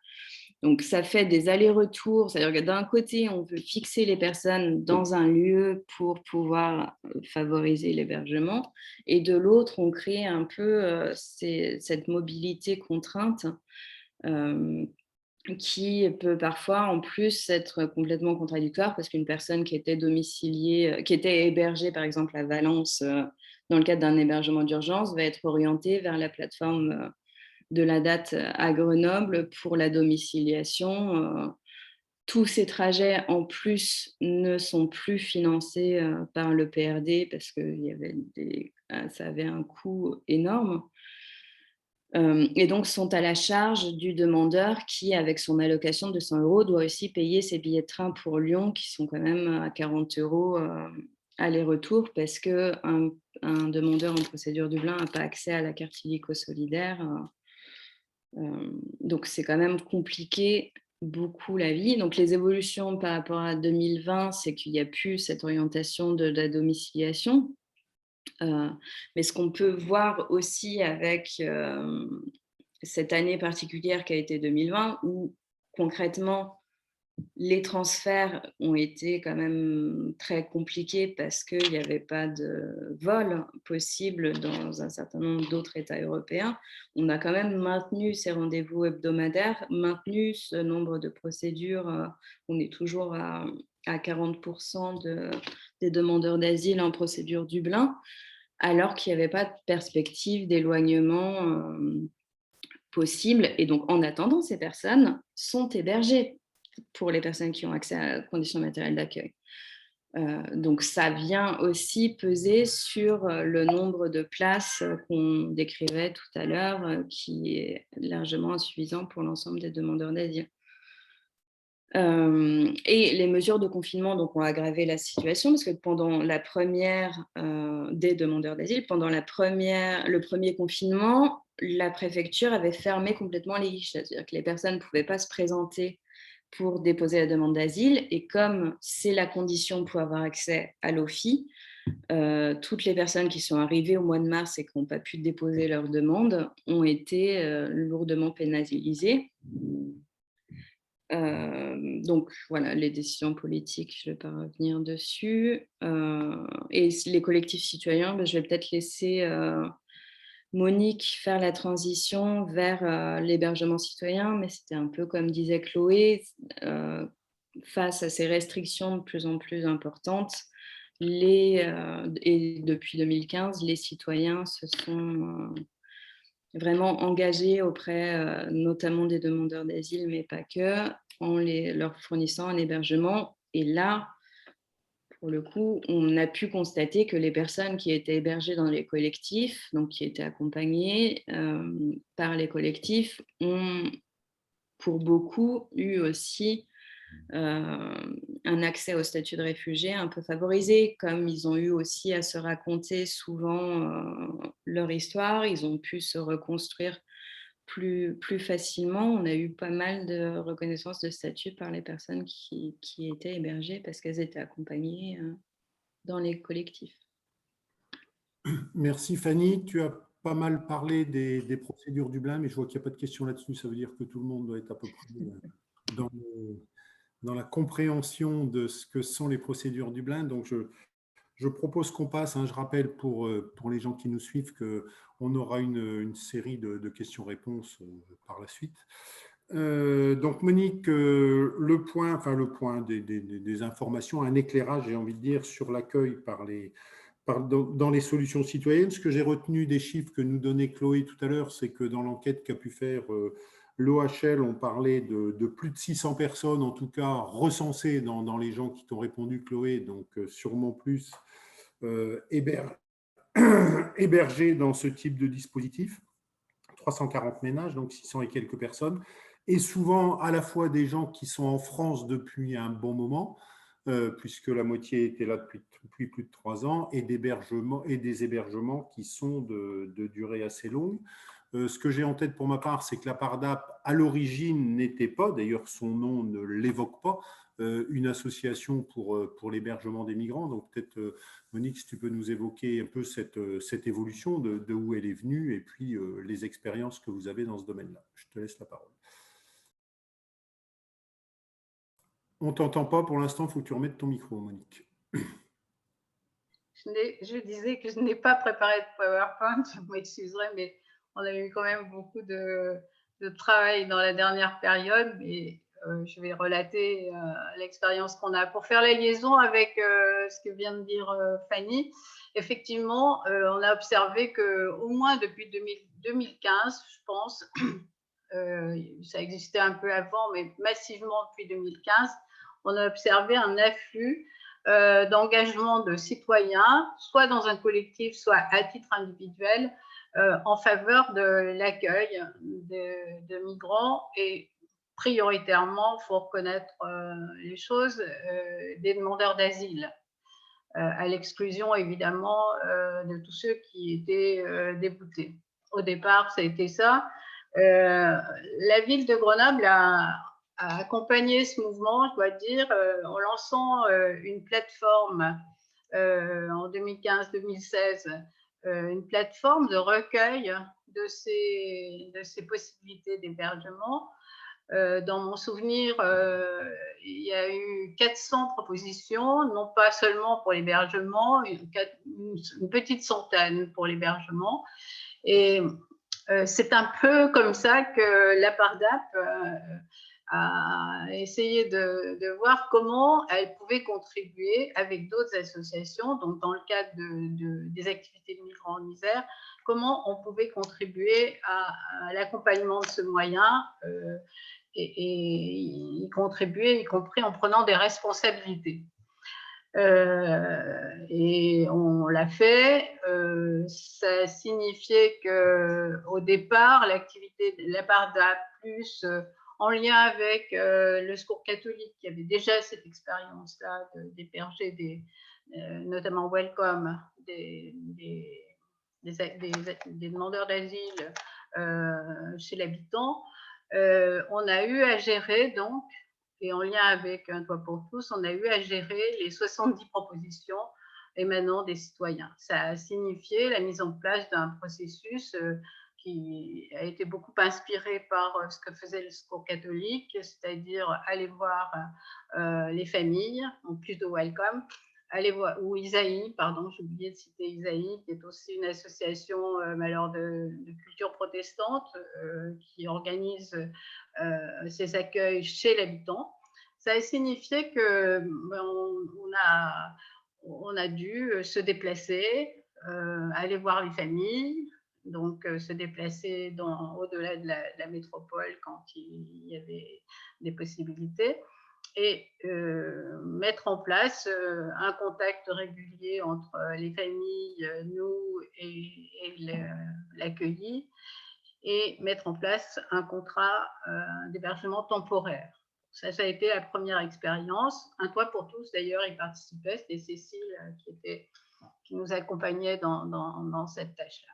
Donc, ça fait des allers-retours, c'est-à-dire que d'un côté, on veut fixer les personnes dans un lieu pour pouvoir favoriser l'hébergement, et de l'autre, on crée un peu cette mobilité contrainte qui peut parfois en plus être complètement contradictoire parce qu'une personne qui était domiciliée, qui était hébergée par exemple à Valence dans le cadre d'un hébergement d'urgence va être orientée vers la plateforme de la date à Grenoble pour la domiciliation. Tous ces trajets en plus ne sont plus financés par le PRD parce que ça avait un coût énorme. Et donc sont à la charge du demandeur qui, avec son allocation de 200 €, doit aussi payer ses billets de train pour Lyon qui sont quand même à 40 € aller-retour parce qu'un demandeur en procédure Dublin n'a pas accès à la carte illico solidaire. Donc, c'est quand même compliqué beaucoup la vie. Donc, les évolutions par rapport à 2020, c'est qu'il n'y a plus cette orientation de la domiciliation. Mais ce qu'on peut voir aussi avec cette année particulière qui a été 2020, où concrètement, les transferts ont été quand même très compliqués parce qu'il n'y avait pas de vol possible dans un certain nombre d'autres États européens. On a quand même maintenu ces rendez-vous hebdomadaires, maintenu ce nombre de procédures. On est toujours à 40% des demandeurs d'asile en procédure Dublin, alors qu'il n'y avait pas de perspective d'éloignement possible. Et donc, en attendant, ces personnes sont hébergées pour les personnes qui ont accès à conditions matérielles d'accueil. Donc, ça vient aussi peser sur le nombre de places qu'on décrivait tout à l'heure, qui est largement insuffisant pour l'ensemble des demandeurs d'asile. Et les mesures de confinement donc, ont aggravé la situation parce que pendant la première des demandeurs d'asile, pendant le premier confinement, la préfecture avait fermé complètement les guichets. C'est-à-dire que les personnes ne pouvaient pas se présenter pour déposer la demande d'asile. Et comme c'est la condition pour avoir accès à l'OFII, toutes les personnes qui sont arrivées au mois de mars et qui n'ont pas pu déposer leur demande ont été lourdement pénalisées. Donc voilà, les décisions politiques, je ne vais pas revenir dessus. Et les collectifs citoyens, je vais peut-être laisser Monique faire la transition vers l'hébergement citoyen, mais c'était un peu comme disait Chloé, face à ces restrictions de plus en plus importantes, et depuis 2015, les citoyens se sont vraiment engagés auprès notamment des demandeurs d'asile, mais pas que, en leur fournissant un hébergement. Et là, pour le coup, on a pu constater que les personnes qui étaient hébergées dans les collectifs, donc qui étaient accompagnées par les collectifs, ont pour beaucoup eu aussi un accès au statut de réfugié un peu favorisé, comme ils ont eu aussi à se raconter souvent leur histoire, ils ont pu se reconstruire plus facilement. On a eu pas mal de reconnaissance de statut par les personnes qui étaient hébergées parce qu'elles étaient accompagnées dans les collectifs. Merci Fanny. Tu as pas mal parlé des procédures Dublin, mais je vois qu'il n'y a pas de questions là-dessus. Ça veut dire que tout le monde doit être à peu près dans, dans la compréhension de ce que sont les procédures du blind. Donc, je propose qu'on passe, je rappelle pour les gens qui nous suivent qu'on aura une série de questions-réponses par la suite. Donc Monique, le point des informations, un éclairage, j'ai envie de dire, sur l'accueil dans les solutions citoyennes. Ce que j'ai retenu des chiffres que nous donnait Chloé tout à l'heure, c'est que dans l'enquête qu'a pu faire l'OHL, on parlait de plus de 600 personnes, en tout cas recensées dans les gens qui t'ont répondu, Chloé, donc sûrement plus hébergés dans ce type de dispositif. 340 ménages, donc 600 et quelques personnes, et souvent à la fois des gens qui sont en France depuis un bon moment, puisque la moitié était là depuis plus de 3 ans, et des hébergements qui sont de durée assez longue. Ce que j'ai en tête pour ma part, c'est que la PARDAP, à l'origine, n'était pas, d'ailleurs son nom ne l'évoque pas, une association pour l'hébergement des migrants. Donc peut-être, Monique, si tu peux nous évoquer un peu cette évolution, de où elle est venue, et puis les expériences que vous avez dans ce domaine-là. Je te laisse la parole. On ne t'entend pas pour l'instant, il faut que tu remettes ton micro, Monique. Je disais que je n'ai pas préparé de PowerPoint, vous m'excuserez, mais on a eu quand même beaucoup de travail dans la dernière période, mais je vais relater l'expérience qu'on a. Pour faire la liaison avec ce que vient de dire Fanny, effectivement, on a observé qu'au moins depuis 2015, je pense, ça existait un peu avant, mais massivement depuis 2015, on a observé un afflux d'engagement de citoyens, soit dans un collectif, soit à titre individuel, en faveur de l'accueil de migrants et prioritairement, il faut reconnaître les choses, des demandeurs d'asile, à l'exclusion évidemment de tous ceux qui étaient déboutés. Au départ, ça a été ça. La ville de Grenoble a accompagné ce mouvement, je dois dire, en lançant une plateforme en 2015-2016, une plateforme de recueil de ces possibilités d'hébergement. Dans mon souvenir, il y a eu 400 propositions, non pas seulement pour l'hébergement, une petite centaine pour l'hébergement. Et c'est un peu comme ça que la PARDAP a essayé de voir comment elle pouvait contribuer avec d'autres associations, donc dans le cadre des activités de migrants en Isère, comment on pouvait contribuer à l'accompagnement de ce moyen et y contribuer, y compris en prenant des responsabilités. Et on l'a fait. Ça signifiait qu'au départ, l'activité de la PARDAP, plus en lien avec le Secours catholique, qui avait déjà cette expérience-là d'héberger notamment Welcome, des demandeurs d'asile chez l'habitant, on a eu à gérer donc, et en lien avec Un Toit pour tous, on a eu à gérer les 70 propositions émanant des citoyens. Ça a signifié la mise en place d'un processus qui a été beaucoup inspiré par ce que faisait le Secours catholique, c'est-à-dire aller voir les familles, en plus de Welcome, aller voir, ou Isaïe, pardon, j'ai oublié de citer Isaïe, qui est aussi une association alors de culture protestante qui organise ces accueils chez l'habitant. Ça a signifié que on a dû se déplacer, aller voir les familles, donc se déplacer au-delà de la métropole quand il y avait des possibilités, et mettre en place un contact régulier entre les familles, nous et l'accueilli, et mettre en place un contrat d'hébergement temporaire. Ça a été la première expérience. Un Toit pour tous, d'ailleurs, y participait. C'était Cécile qui nous accompagnait dans cette tâche-là.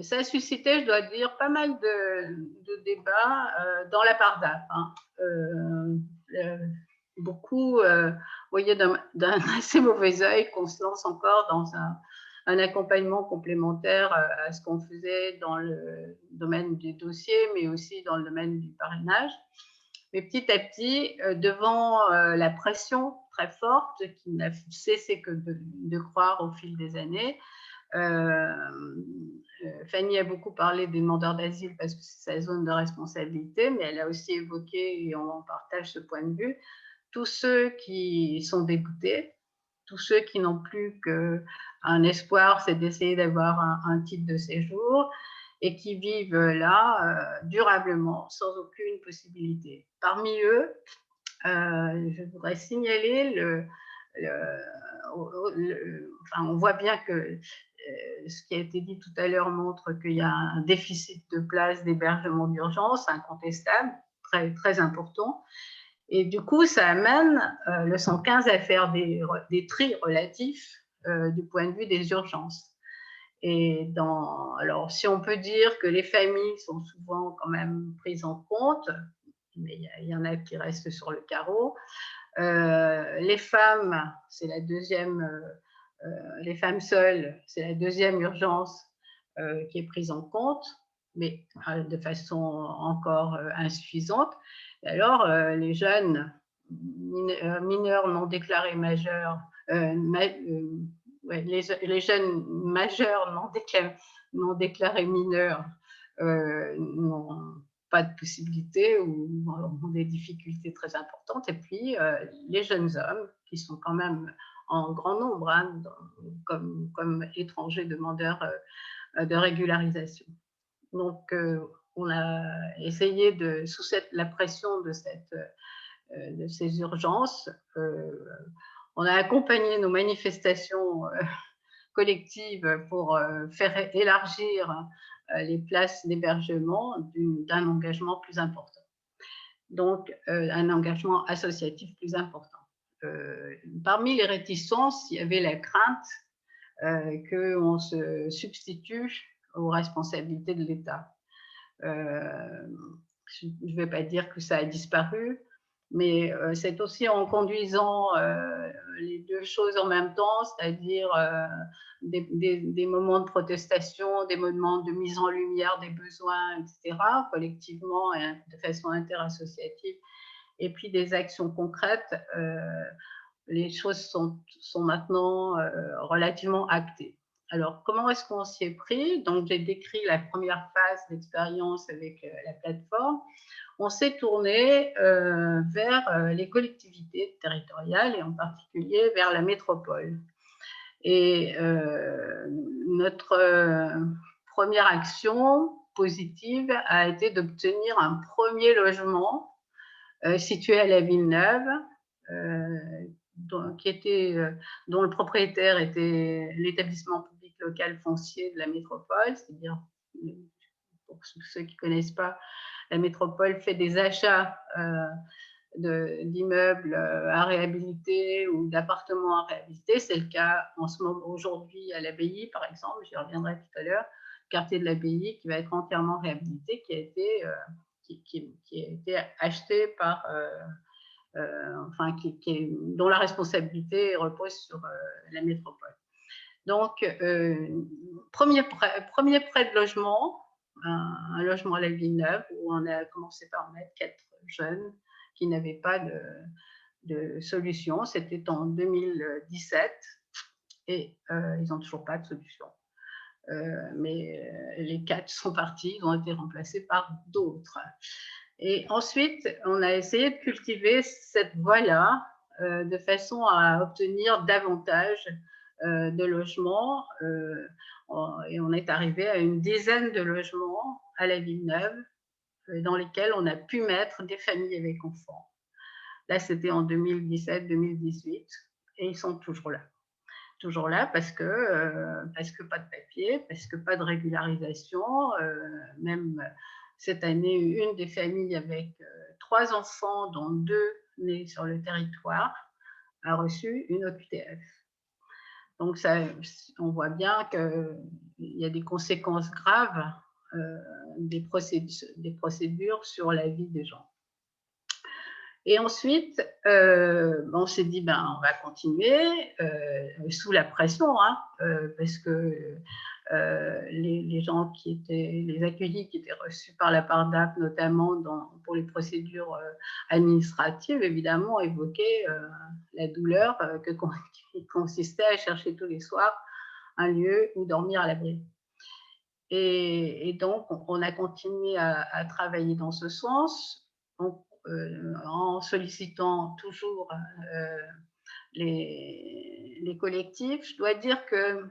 Ça a suscité, je dois dire, pas mal de débats dans la PARDAP. Beaucoup voyaient d'un assez mauvais œil qu'on se lance encore dans un accompagnement complémentaire à ce qu'on faisait dans le domaine des dossiers, mais aussi dans le domaine du parrainage. Et petit à petit, devant la pression très forte qui n'a cessé que de croître au fil des années, Fanny a beaucoup parlé des demandeurs d'asile parce que c'est sa zone de responsabilité, mais elle a aussi évoqué, et on en partage ce point de vue, tous ceux qui sont dégoûtés, tous ceux qui n'ont plus qu'un espoir, c'est d'essayer d'avoir un titre de séjour, et qui vivent là durablement, sans aucune possibilité. Parmi eux, je voudrais signaler enfin, on voit bien que ce qui a été dit tout à l'heure montre qu'il y a un déficit de places d'hébergement d'urgence incontestable, très, très important. Et du coup, ça amène le 115 à faire des tris relatifs du point de vue des urgences. Et alors, si on peut dire que les familles sont souvent quand même prises en compte, mais il y en a qui restent sur le carreau. Les femmes, c'est la deuxième, les femmes seules, c'est la deuxième urgence qui est prise en compte, mais de façon encore insuffisante. Et alors, les jeunes mineurs non déclarés majeurs, ouais, les jeunes majeurs non déclarés mineurs n'ont pas de possibilités ou ont des difficultés très importantes. Et puis, les jeunes hommes, qui sont quand même en grand nombre, hein, comme étrangers demandeurs de régularisation. Donc, on a essayé, sous la pression de ces urgences, on a accompagné nos manifestations collectives pour faire élargir les places d'hébergement d'un engagement plus important. Donc, un engagement associatif plus important. Parmi les réticences, il y avait la crainte qu'on se substitue aux responsabilités de l'État. Je ne vais pas dire que ça a disparu, mais c'est aussi en conduisant les deux choses en même temps, c'est-à-dire des moments de protestation, des moments de mise en lumière des besoins, etc., collectivement et de façon interassociative, et puis des actions concrètes, les choses sont maintenant relativement actées. Alors, comment est-ce qu'on s'y est pris? Donc, j'ai décrit la première phase d'expérience avec la plateforme. On s'est tourné vers les collectivités territoriales et en particulier vers la métropole. Et notre première action positive a été d'obtenir un premier logement situé à la Villeneuve, dont le propriétaire était l'établissement public local foncier de la métropole, c'est-à-dire, pour ceux qui ne connaissent pas, la métropole fait des achats d'immeubles à réhabiliter ou d'appartements à réhabiliter. C'est le cas en ce moment aujourd'hui à l'Abbaye, par exemple, j'y reviendrai tout à l'heure, quartier de l'Abbaye qui va être entièrement réhabilité, qui a été acheté par... enfin, dont la responsabilité repose sur la métropole. Donc, premier prêt de logement, un logement à la Villeneuve, où on a commencé par mettre 4 jeunes qui n'avaient pas de solution. C'était en 2017 et ils n'ont toujours pas de solution. Mais les 4 sont partis, ils ont été remplacés par d'autres. Et ensuite, on a essayé de cultiver cette voie-là de façon à obtenir davantage de logements. Et on est arrivé à une dizaine de logements à la Villeneuve dans lesquels on a pu mettre des familles avec enfants. Là, c'était en 2017-2018 et ils sont toujours là. Toujours là parce que pas de papier, parce que pas de régularisation. Même cette année, une des familles avec 3 enfants, dont 2 nés sur le territoire, a reçu une OQTF. Donc, ça, on voit bien qu'il y a des conséquences graves des procédures sur la vie des gens. Et ensuite, on s'est dit, on va continuer sous la pression, hein, parce que les gens les accueillis qui étaient reçus par la PARDAP, notamment pour les procédures administratives, évidemment, évoquaient la douleur qui consistait à chercher tous les soirs un lieu où dormir à l'abri. Et donc, on a continué à travailler dans ce sens, en sollicitant toujours les collectifs. Je dois dire que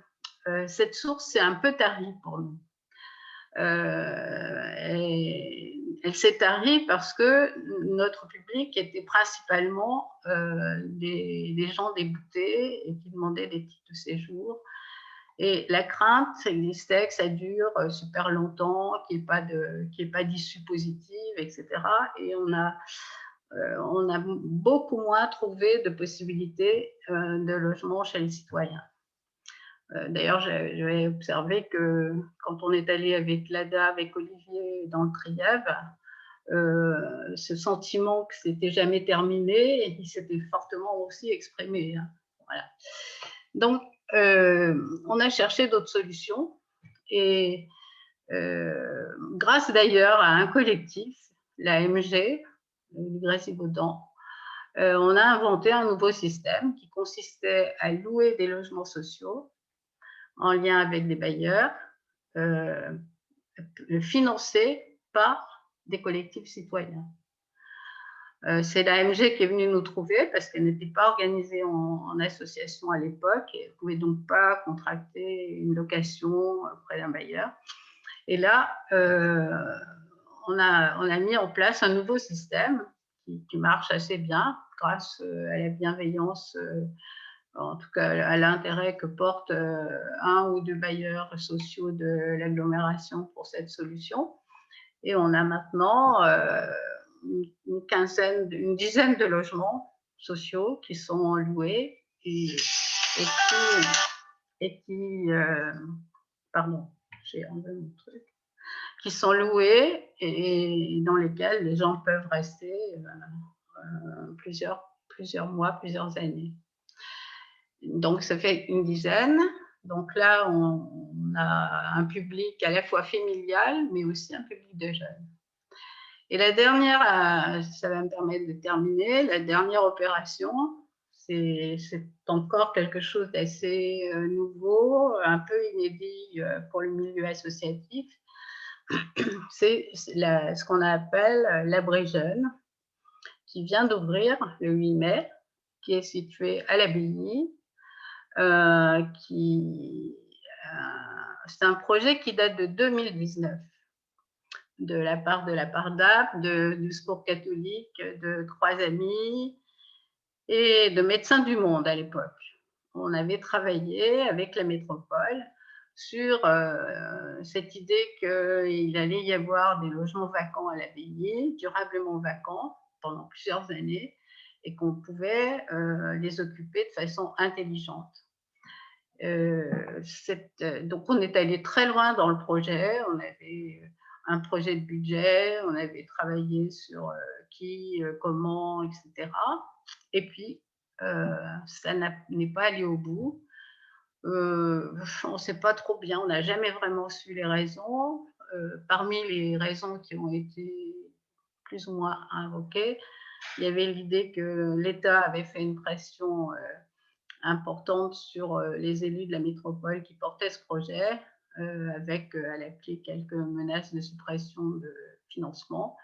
cette source, c'est un peu tarie pour nous. Elle s'est tarie parce que notre public était principalement des gens déboutés et qui demandaient des titres de séjour. Et la crainte existait que ça dure super longtemps, qu'il n'y ait pas d'issue positive, etc. Et on a beaucoup moins trouvé de possibilités de logement chez les citoyens. D'ailleurs, j'avais observé que quand on est allé avec l'ADA, avec Olivier dans le Trièves, ce sentiment que c'était jamais terminé, et il s'était fortement aussi exprimé. Hein. Voilà. Donc, on a cherché d'autres solutions et grâce d'ailleurs à un collectif, la MG, Grèce-Gaudan, on a inventé un nouveau système qui consistait à louer des logements sociaux en lien avec des bailleurs, financés par des collectifs citoyens. C'est l'AMG qui est venue nous trouver parce qu'elle n'était pas organisée en association à l'époque et elle ne pouvait donc pas contracter une location auprès d'un bailleur. Et là, on a mis en place un nouveau système qui marche assez bien grâce à la bienveillance, en tout cas à l'intérêt que portent un ou deux bailleurs sociaux de l'agglomération pour cette solution. Et on a maintenant une dizaine de logements sociaux qui sont loués qui sont loués et dans lesquels les gens peuvent rester plusieurs mois, plusieurs années. Donc, ça fait une dizaine. Donc là, on a un public à la fois familial, mais aussi un public de jeunes. Et la dernière, ça va me permettre de terminer, la dernière opération, c'est encore quelque chose d'assez nouveau, un peu inédit pour le milieu associatif. C'est ce qu'on appelle l'abri jeune, qui vient d'ouvrir le 8 mai, qui est situé à l'Abbaye. C'est un projet qui date de 2019. De la part de la PARDAP, du Secours catholique, de 3 amis et de Médecins du Monde à l'époque. On avait travaillé avec la métropole sur cette idée qu'il allait y avoir des logements vacants à l'Abbaye, durablement vacants pendant plusieurs années, et qu'on pouvait les occuper de façon intelligente. Donc on est allé très loin dans le projet, on avait un projet de budget, on avait travaillé sur qui, comment, etc. Et puis, ça n'est pas allé au bout. On ne sait pas trop bien, on n'a jamais vraiment su les raisons. Parmi les raisons qui ont été plus ou moins invoquées, il y avait l'idée que l'État avait fait une pression importante sur les élus de la métropole qui portaient ce projet, avec à la clé quelques menaces de suppression de financement.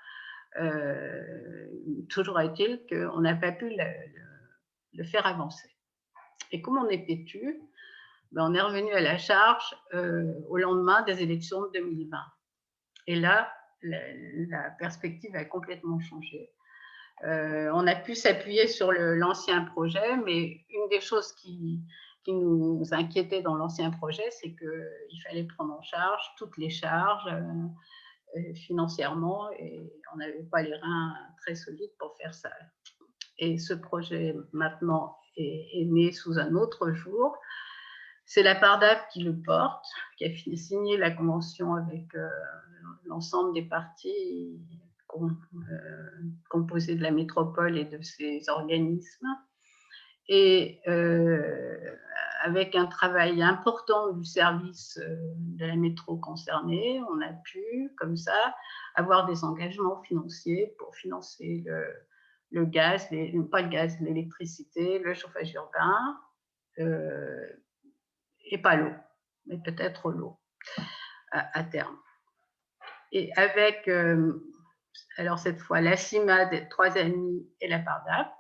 Toujours est-il qu'on n'a pas pu le faire avancer. Et comme on est têtu, ben on est revenu à la charge au lendemain des élections de 2020. Et là, la perspective a complètement changé. On a pu s'appuyer sur l'ancien projet, mais une des choses qui nous inquiétait dans l'ancien projet, c'est qu'il fallait prendre en charge toutes les charges financièrement et on n'avait pas les reins très solides pour faire ça. Et ce projet maintenant est né sous un autre jour. C'est la PARDAP qui le porte, qui a signé la convention avec l'ensemble des parties composés de la métropole et de ses organismes. Et avec un travail important du service de la métro concernée, on a pu, comme ça, avoir des engagements financiers pour financer le gaz, pas le gaz, l'électricité, le chauffage urbain, et pas l'eau, mais peut-être l'eau à terme. Et avec, alors cette fois, la CIMAD, 3 amis et la PARDAP,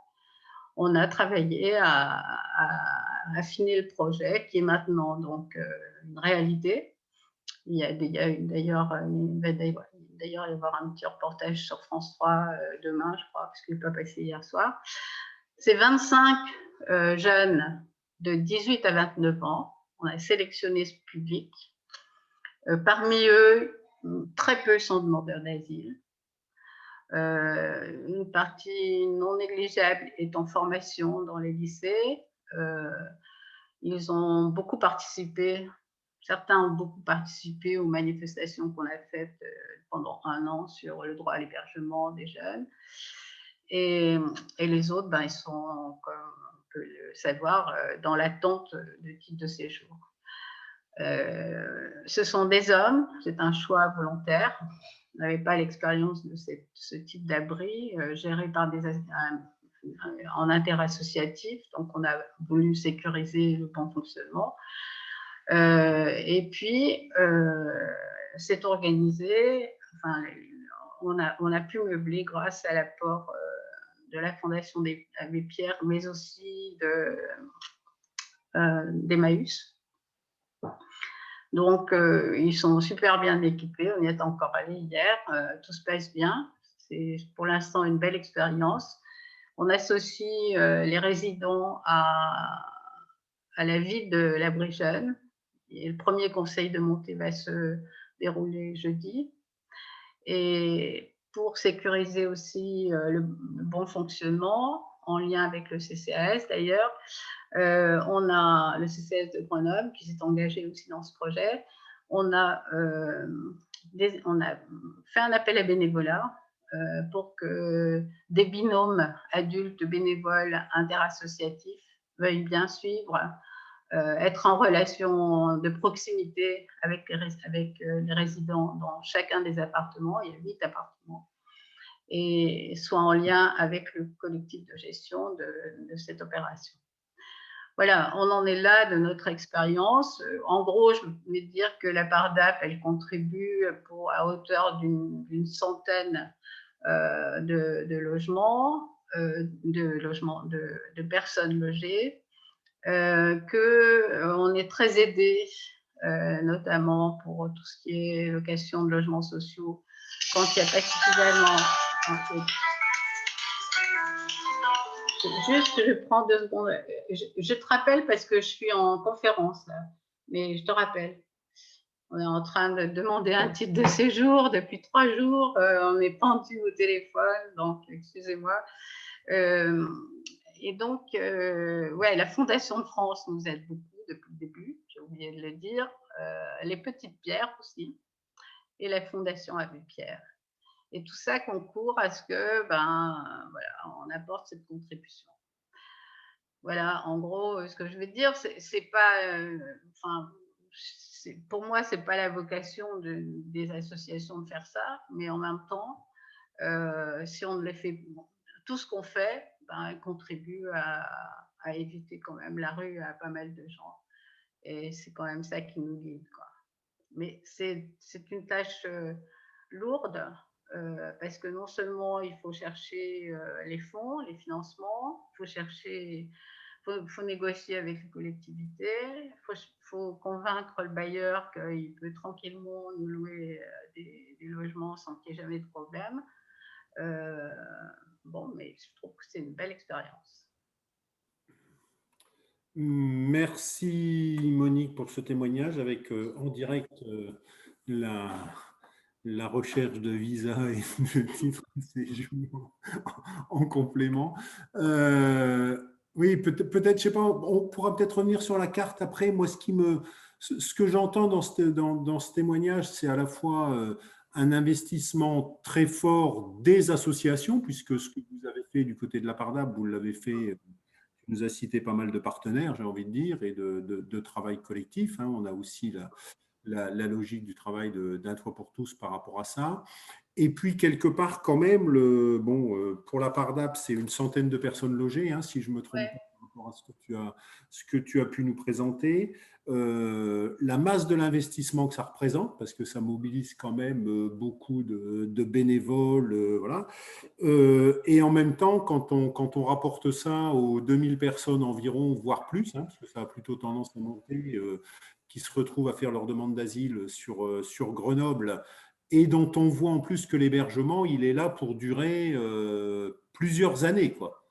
on a travaillé à affiner le projet qui est maintenant donc une réalité. Il va d'ailleurs y avoir un petit reportage sur France 3 demain, je crois, parce qu'il n'est pas passé hier soir. C'est 25 jeunes de 18 à 29 ans. On a sélectionné ce public. Parmi eux, très peu sont demandeurs d'asile. Une partie non négligeable est en formation dans les lycées. Ils ont beaucoup participé, certains ont beaucoup participé aux manifestations qu'on a faites pendant 1 an sur le droit à l'hébergement des jeunes. Et les autres, ben, ils sont, comme on peut le savoir, dans l'attente de titre de séjour. Ce sont des hommes, c'est un choix volontaire. On n'avait pas l'expérience de ce type d'abri géré par en interassociatif, donc on a voulu sécuriser le bon fonctionnement. Et puis, c'est organisé, enfin, on a pu meubler grâce à l'apport de la Fondation des Abbé Pierre, mais aussi d'Emmaüs. Donc, ils sont super bien équipés. On y est encore allé hier. Tout se passe bien. C'est pour l'instant une belle expérience. On associe les résidents à la vie de l'abri jeune. Et le premier conseil de montée va se dérouler jeudi. Et pour sécuriser aussi le bon fonctionnement, en lien avec le CCAS d'ailleurs, on a le CCAS de Grenoble qui s'est engagé aussi dans ce projet. On a fait un appel à bénévolat pour que des binômes adultes bénévoles interassociatifs veuillent bien suivre, être en relation de proximité avec les résidents dans chacun des appartements. Il y a 8 appartements. Et soit en lien avec le collectif de gestion de cette opération. Voilà, on en est là de notre expérience. En gros, je vais dire que la PARDAP, elle contribue à hauteur d'une centaine de logements, de personnes logées, qu'on est très aidé, notamment pour tout ce qui est location de logements sociaux, quand il n'y a pas suffisamment. Juste, je prends 2 secondes. Je te rappelle parce que je suis en conférence là, mais je te rappelle. On est en train de demander un titre de séjour depuis 3 jours. On est pendu au téléphone, donc excusez-moi. Et donc, ouais, la Fondation de France nous aide beaucoup depuis le début, j'ai oublié de le dire. Les Petites Pierres aussi, et la Fondation Abbé Pierre. Et tout ça concourt à ce que, voilà, on apporte cette contribution. Voilà, en gros, ce que je veux dire, c'est pas, pour moi, c'est pas la vocation des associations de faire ça, mais en même temps, si on le fait, tout ce qu'on fait, contribue à éviter quand même la rue à pas mal de gens. Et c'est quand même ça qui nous guide, quoi. Mais c'est une tâche lourde. Parce que non seulement il faut chercher les fonds, les financements, il faut négocier avec les collectivités, il faut convaincre le bailleur qu'il peut tranquillement nous louer des logements sans qu'il n'y ait jamais de problème. Bon, mais je trouve que c'est une belle expérience. Merci Monique pour ce témoignage avec en direct la recherche de visa et de titre de séjour en complément. Oui, peut-être, je sais pas, on pourra peut-être revenir sur la carte après. Moi, ce que j'entends dans ce témoignage, c'est à la fois un investissement très fort des associations, puisque ce que vous avez fait du côté de la PARDAP, vous l'avez fait Tu nous as cité pas mal de partenaires, j'ai envie de dire, et de travail collectif. Hein. On a aussi la logique du travail d'un toit pour tous par rapport à ça. Et puis, quelque part, quand même, pour la Pardap, c'est une centaine de personnes logées, hein, si je me trompe pas par rapport à ce que tu as pu nous présenter. La masse de l'investissement que ça représente, parce que ça mobilise quand même beaucoup de bénévoles, voilà. Et en même temps, quand on rapporte ça aux 2000 personnes environ, voire plus, hein, parce que ça a plutôt tendance à monter, qui se retrouvent à faire leur demande d'asile sur Grenoble, et dont on voit en plus que l'hébergement, il est là pour durer plusieurs années, quoi.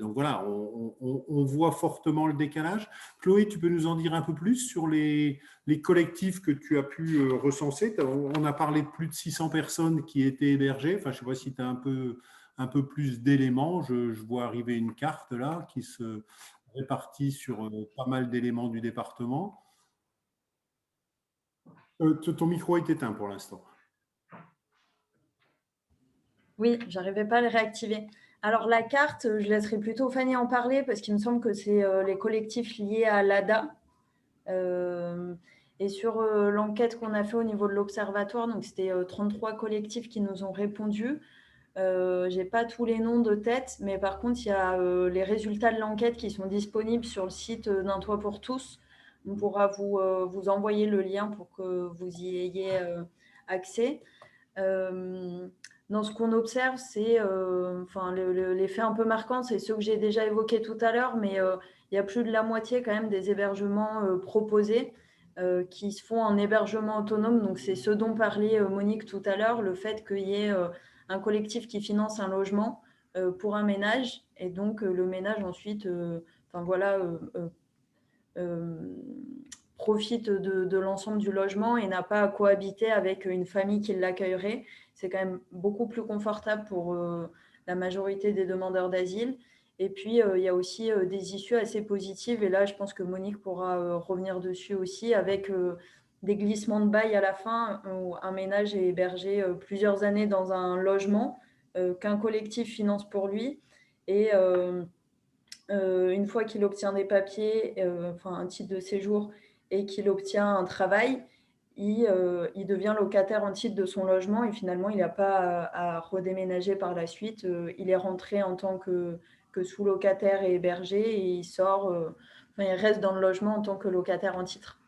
Donc voilà, on voit fortement le décalage. Chloé, tu peux nous en dire un peu plus sur les collectifs que tu as pu recenser? On a parlé de plus de 600 personnes qui étaient hébergées. Enfin, je ne sais pas si tu as un peu plus d'éléments. Je vois arriver une carte là qui se répartit sur pas mal d'éléments du département. Ton micro est éteint pour l'instant. Oui, j'arrivais pas à le réactiver. Alors la carte, je laisserai plutôt Fanny en parler parce qu'il me semble que c'est les collectifs liés à l'ADA. Et sur l'enquête qu'on a fait au niveau de l'observatoire, donc c'était 33 collectifs qui nous ont répondu. Je n'ai pas tous les noms de tête, mais par contre, il y a les résultats de l'enquête qui sont disponibles sur le site d'Un Toit pour tous. On pourra vous envoyer le lien pour que vous y ayez accès. Dans ce qu'on observe, c'est les faits un peu marquants, c'est ceux que j'ai déjà évoqués tout à l'heure, mais il y a plus de la moitié quand même des hébergements proposés qui se font en hébergement autonome. Donc, c'est ce dont parlait Monique tout à l'heure, le fait qu'il y ait un collectif qui finance un logement pour un ménage. Et donc, le ménage ensuite profite de l'ensemble du logement et n'a pas à cohabiter avec une famille qui l'accueillerait. C'est quand même beaucoup plus confortable pour la majorité des demandeurs d'asile. Et puis, il y a aussi des issues assez positives. Et là, je pense que Monique pourra revenir dessus aussi avec des glissements de bail à la fin où un ménage est hébergé plusieurs années dans un logement qu'un collectif finance pour lui. Et une fois qu'il obtient des papiers, un titre de séjour, et qu'il obtient un travail, il devient locataire en titre de son logement et finalement, il n'a pas à redéménager par la suite. Il est rentré en tant que sous-locataire et hébergé et il sort, il reste dans le logement en tant que locataire en titre.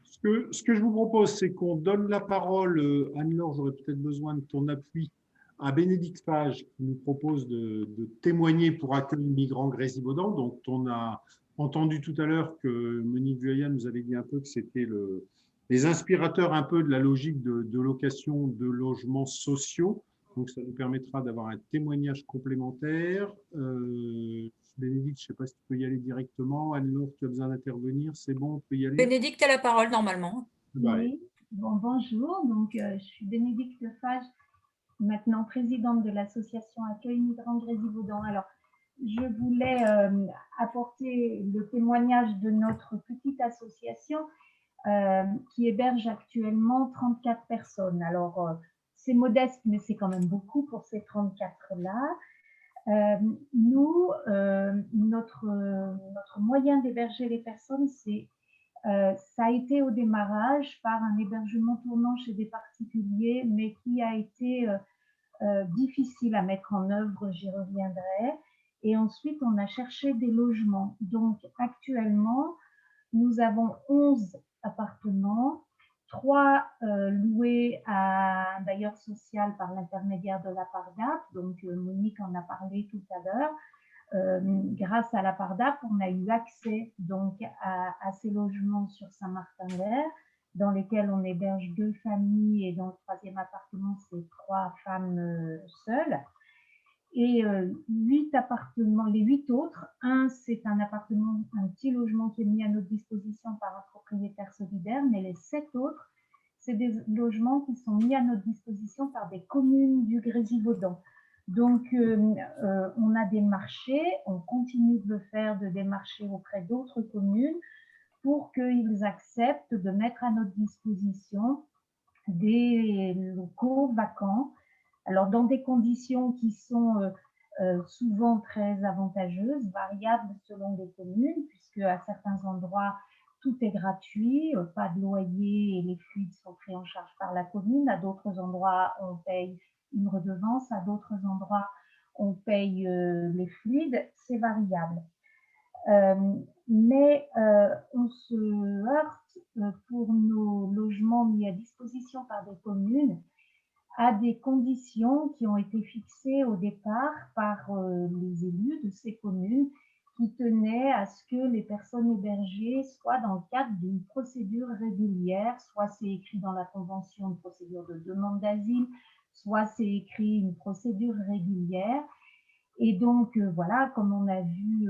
Ce que je vous propose, c'est qu'on donne la parole, Anne-Laure, j'aurais peut-être besoin de ton appui, à Bénédicte Page, qui nous propose de témoigner pour accueillir migrants Grésivaudan. Donc, on a entendu tout à l'heure que Monique Vuillat nous avait dit un peu que c'était les inspirateurs un peu de la logique de location de logements sociaux. Donc, ça nous permettra d'avoir un témoignage complémentaire. Bénédicte, je ne sais pas si tu peux y aller directement. Anne-Laure, tu as besoin d'intervenir. C'est bon, on peut y aller. Bénédicte a la parole normalement. Oui, bonjour. Donc, je suis Bénédicte Page, maintenant présidente de l'association Accueil Migrants Grésivaudan. Alors, je voulais apporter le témoignage de notre petite association qui héberge actuellement 34 personnes. Alors, c'est modeste, mais c'est quand même beaucoup pour ces 34-là. Notre moyen d'héberger les personnes, ça a été au démarrage par un hébergement tournant chez des particuliers, mais qui a été difficile à mettre en œuvre, j'y reviendrai. Et ensuite, on a cherché des logements. Donc, actuellement, nous avons 11 appartements, 3 loués à un bailleur social par l'intermédiaire de la Pardap. Donc, Monique en a parlé tout à l'heure. Grâce à la Pardap, on a eu accès donc à ces logements sur Saint-Martin-d'Air, dans lesquels on héberge 2 familles et dans le 3e appartement, c'est 3 femmes seules. Et 8 appartements, les 8 autres, c'est un appartement, un petit logement qui est mis à notre disposition par un propriétaire solidaire, mais les 7 autres, c'est des logements qui sont mis à notre disposition par des communes du Grésivaudan. Donc, on a démarché, on continue de le faire, de démarcher auprès d'autres communes pour qu'ils acceptent de mettre à notre disposition des locaux vacants. Alors, dans des conditions qui sont souvent très avantageuses, variables selon les communes, puisque à certains endroits, tout est gratuit, pas de loyer et les fluides sont pris en charge par la commune. À d'autres endroits, on paye une redevance. À d'autres endroits, on paye les fluides. C'est variable. Mais on se heurte pour nos logements mis à disposition par des communes à des conditions qui ont été fixées au départ par les élus de ces communes qui tenaient à ce que les personnes hébergées soient dans le cadre d'une procédure régulière, soit c'est écrit dans la convention de procédure de demande d'asile, soit c'est écrit une procédure régulière. Et donc, voilà, comme on a vu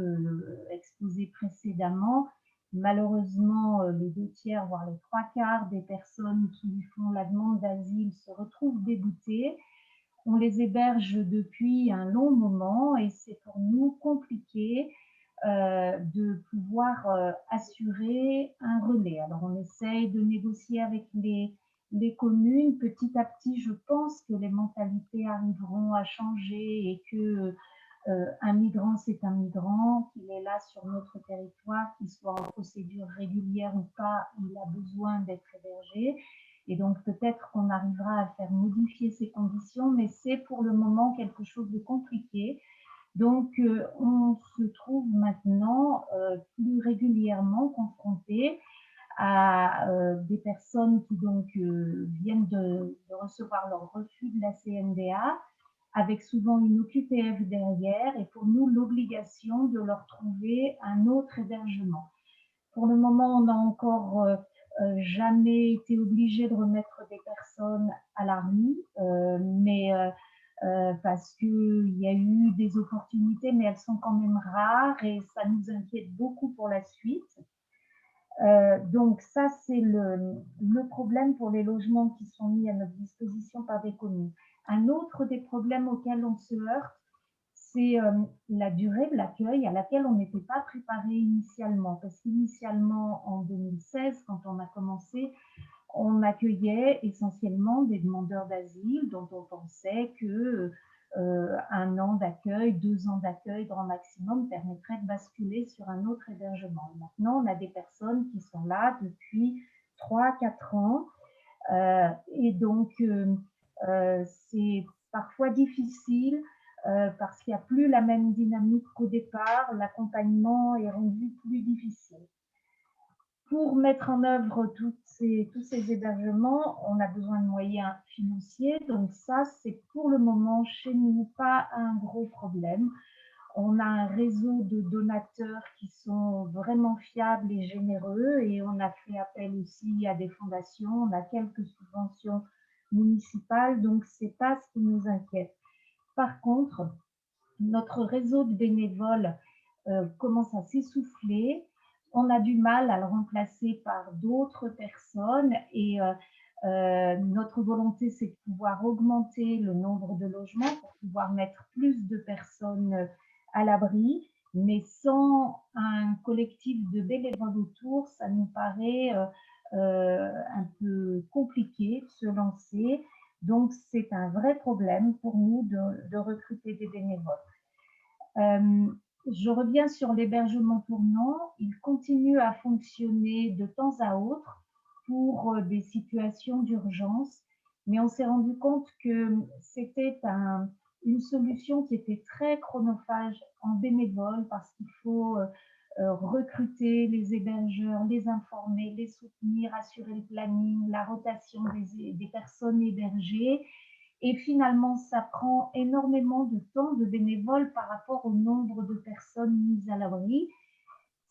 exposé précédemment, malheureusement, les 2/3, voire les 3/4 des personnes qui font la demande d'asile se retrouvent déboutées. On les héberge depuis un long moment et c'est pour nous compliqué de pouvoir assurer un relais. Alors, on essaye de négocier avec les communes. Petit à petit, je pense que les mentalités arriveront à changer et que un migrant, c'est un migrant, qu'il est là sur notre territoire, qu'il soit en procédure régulière ou pas, il a besoin d'être hébergé. Et donc, peut-être qu'on arrivera à faire modifier ces conditions, mais c'est pour le moment quelque chose de compliqué. Donc, on se trouve maintenant plus régulièrement confronté à des personnes qui donc viennent de recevoir leur refus de la CNDA, avec souvent une OQTF derrière, et pour nous, l'obligation de leur trouver un autre hébergement. Pour le moment, on n'a encore jamais été obligé de remettre des personnes à la rue, mais parce qu'il y a eu des opportunités, mais elles sont quand même rares et ça nous inquiète beaucoup pour la suite. Donc ça, c'est le problème pour les logements qui sont mis à notre disposition par des communes. Un autre des problèmes auxquels on se heurte, c'est la durée de l'accueil à laquelle on n'était pas préparé initialement. Parce qu'initialement, en 2016, quand on a commencé, on accueillait essentiellement des demandeurs d'asile dont on pensait que 1 an d'accueil, 2 ans d'accueil grand maximum permettrait de basculer sur un autre hébergement. Maintenant, on a des personnes qui sont là depuis 3-4 ans et donc c'est parfois difficile parce qu'il n'y a plus la même dynamique qu'au départ, l'accompagnement est rendu plus difficile. Pour mettre en œuvre tous ces hébergements, on a besoin de moyens financiers. Donc ça, c'est pour le moment chez nous pas un gros problème. On a un réseau de donateurs qui sont vraiment fiables et généreux et on a fait appel aussi à des fondations. On a quelques subventions municipales, donc c'est pas ce qui nous inquiète. Par contre, notre réseau de bénévoles commence à s'essouffler. On a du mal à le remplacer par d'autres personnes et notre volonté, c'est de pouvoir augmenter le nombre de logements pour pouvoir mettre plus de personnes à l'abri, mais sans un collectif de bénévoles autour, ça nous paraît un peu compliqué de se lancer. Donc, c'est un vrai problème pour nous de recruter des bénévoles. Je reviens sur l'hébergement tournant. Il continue à fonctionner de temps à autre pour des situations d'urgence, mais on s'est rendu compte que c'était une solution qui était très chronophage en bénévole parce qu'il faut recruter les hébergeurs, les informer, les soutenir, assurer le planning, la rotation des personnes hébergées. Et finalement, ça prend énormément de temps de bénévoles par rapport au nombre de personnes mises à l'abri.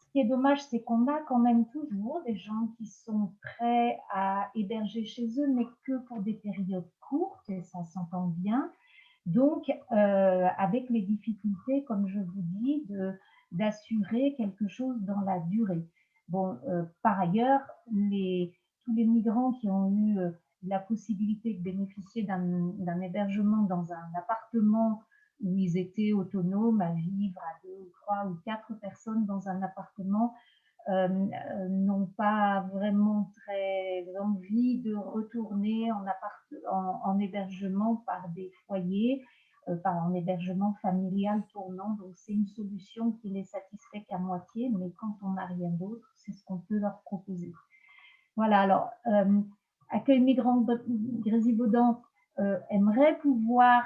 Ce qui est dommage, c'est qu'on a quand même toujours des gens qui sont prêts à héberger chez eux, mais que pour des périodes courtes, et ça s'entend bien. Donc, avec les difficultés, comme je vous dis, d'assurer quelque chose dans la durée. Bon, par ailleurs, tous les migrants qui ont eu la possibilité de bénéficier d'un hébergement dans un appartement où ils étaient autonomes à vivre à 2 ou 3 ou 4 personnes dans un appartement, n'ont pas vraiment très envie de retourner en hébergement par des foyers par un hébergement familial tournant. Donc, c'est une solution qui les satisfait qu'à moitié, mais quand on n'a rien d'autre, c'est ce qu'on peut leur proposer. Voilà, alors, Accueil Migrants Grésivaudan aimerait pouvoir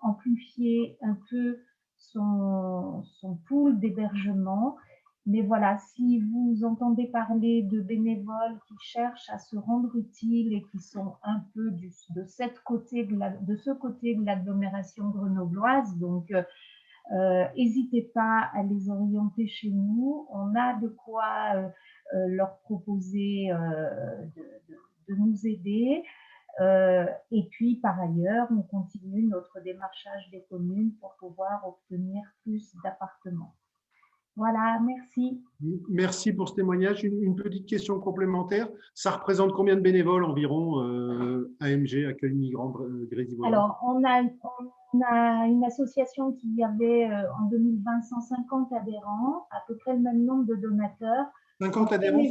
amplifier un peu son pool d'hébergement. Mais voilà, si vous entendez parler de bénévoles qui cherchent à se rendre utiles et qui sont un peu de ce côté de l'agglomération grenobloise, donc n'hésitez pas à les orienter chez nous. On a de quoi leur proposer de nous aider. Et puis, par ailleurs, on continue notre démarchage des communes pour pouvoir obtenir plus d'appartements. Voilà, merci. Merci pour ce témoignage. Une petite question complémentaire. Ça représente combien de bénévoles environ, AMG, Accueil Migrants Grésivaudan? Alors, on a une association qui avait en 2020 150 adhérents, à peu près le même nombre de donateurs. 50 adhérents?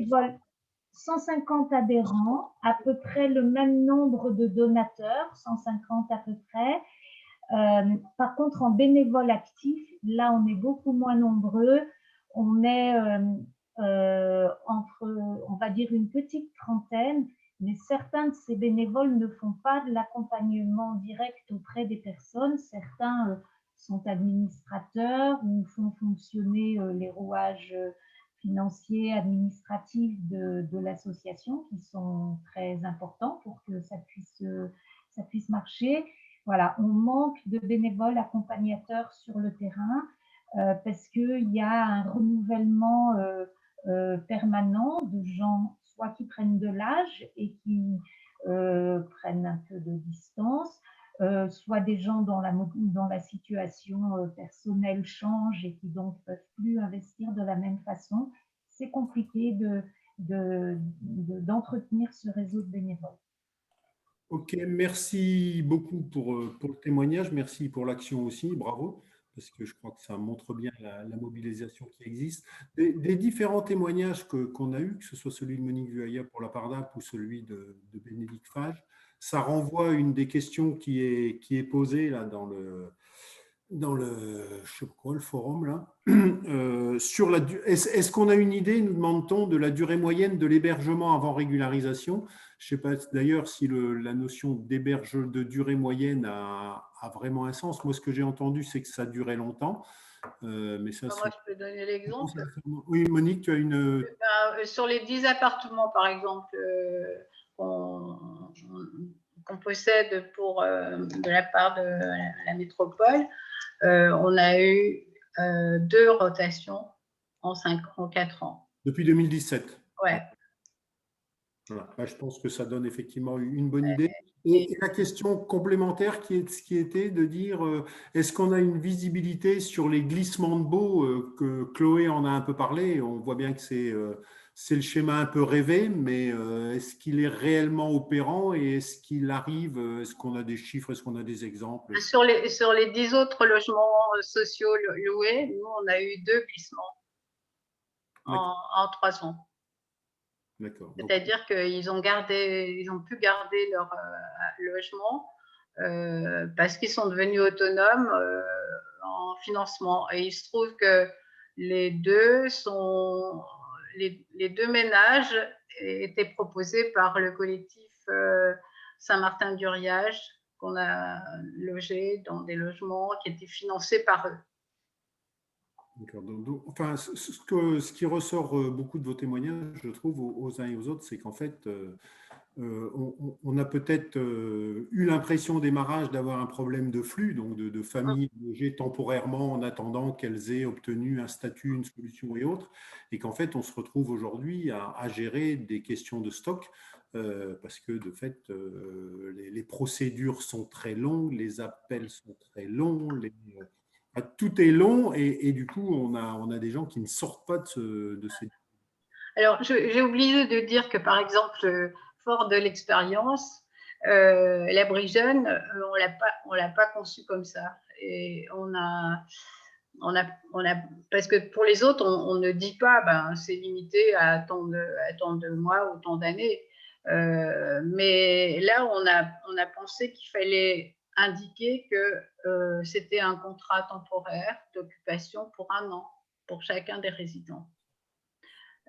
150 adhérents, à peu près le même nombre de donateurs, 150 à peu près. Par contre, en bénévoles actifs, là, on est beaucoup moins nombreux. On est entre, on va dire, une petite trentaine, mais certains de ces bénévoles ne font pas de l'accompagnement direct auprès des personnes. Certains sont administrateurs ou font fonctionner les rouages financiers, administratifs de l'association, qui sont très importants pour que ça puisse marcher. Voilà, on manque de bénévoles accompagnateurs sur le terrain parce qu'il y a un renouvellement permanent de gens, soit qui prennent de l'âge et qui prennent un peu de distance, soit des gens dont la situation personnelle change et qui donc ne peuvent plus investir de la même façon. C'est compliqué d'entretenir ce réseau de bénévoles. Ok, merci beaucoup pour le témoignage, merci pour l'action aussi, bravo, parce que je crois que ça montre bien la mobilisation qui existe. Des différents témoignages qu'on a eus, que ce soit celui de Monique Vuaya pour la PARDAP ou celui de Bénédicte Fage, ça renvoie à une des questions qui est posée là dans le je sais pas quoi, le forum là. Est-ce qu'on a une idée, nous demande-t-on, de la durée moyenne de l'hébergement avant régularisation? Je ne sais pas d'ailleurs si la notion de durée moyenne a vraiment un sens. Moi, ce que j'ai entendu, c'est que ça durait longtemps. Mais ça, moi, je peux donner l'exemple. Oui, Monique, tu as une… Sur les 10 appartements, par exemple, qu'on possède de la part de la métropole, on a eu 2 rotations en 4 ans. Depuis 2017. Ouais. Voilà. Là, je pense que ça donne effectivement une bonne idée. Et la question complémentaire qui était de dire, est-ce qu'on a une visibilité sur les glissements de baux que Chloé en a un peu parlé? On voit bien que c'est le schéma un peu rêvé, mais est-ce qu'il est réellement opérant et est-ce qu'il arrive? Est-ce qu'on a des chiffres? Est-ce qu'on a des exemples? Sur les 10 autres logements sociaux loués, nous, on a eu 2 glissements en 3 ans. C'est-à-dire qu'ils ont pu garder leur logement parce qu'ils sont devenus autonomes en financement. Et il se trouve que les deux ménages étaient proposés par le collectif Saint-Martin-d'Uriage, qu'on a logé dans des logements qui étaient financés par eux. D'accord. Enfin, ce qui ressort beaucoup de vos témoignages, je trouve, aux uns et aux autres, c'est qu'en fait, on a peut-être eu l'impression au démarrage d'avoir un problème de flux, donc de familles logées temporairement en attendant qu'elles aient obtenu un statut, une solution et autres, et qu'en fait, on se retrouve aujourd'hui à gérer des questions de stock, parce que de fait, les procédures sont très longues, les appels sont très longs, tout est long et du coup, on a des gens qui ne sortent pas de ces… Alors, j'ai oublié de dire que, par exemple, fort de l'expérience, l'abri jeune, on l'a pas conçu comme ça. Et parce que pour les autres, on ne dit pas, c'est limité à tant de mois ou tant d'années. Mais là, on a pensé qu'il fallait indiqué que c'était un contrat temporaire d'occupation pour 1 an pour chacun des résidents.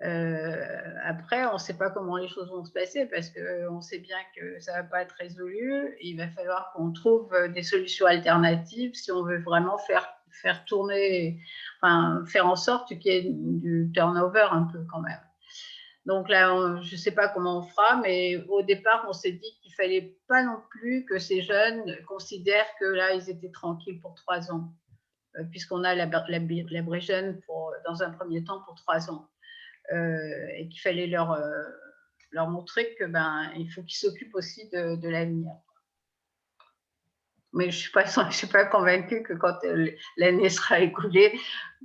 Après, on ne sait pas comment les choses vont se passer parce qu'on sait bien que ça ne va pas être résolu. Il va falloir qu'on trouve des solutions alternatives si on veut vraiment faire tourner, enfin, faire en sorte qu'il y ait du turnover un peu quand même. Donc là, je ne sais pas comment on fera, mais au départ, on s'est dit qu'il ne fallait pas non plus que ces jeunes considèrent que là, ils étaient tranquilles pour 3 ans, puisqu'on a l'abri jeune dans un premier temps pour 3 ans. Et qu'il fallait leur montrer que il faut qu'ils s'occupent aussi de l'avenir. Mais je ne suis pas convaincue que quand l'année sera écoulée,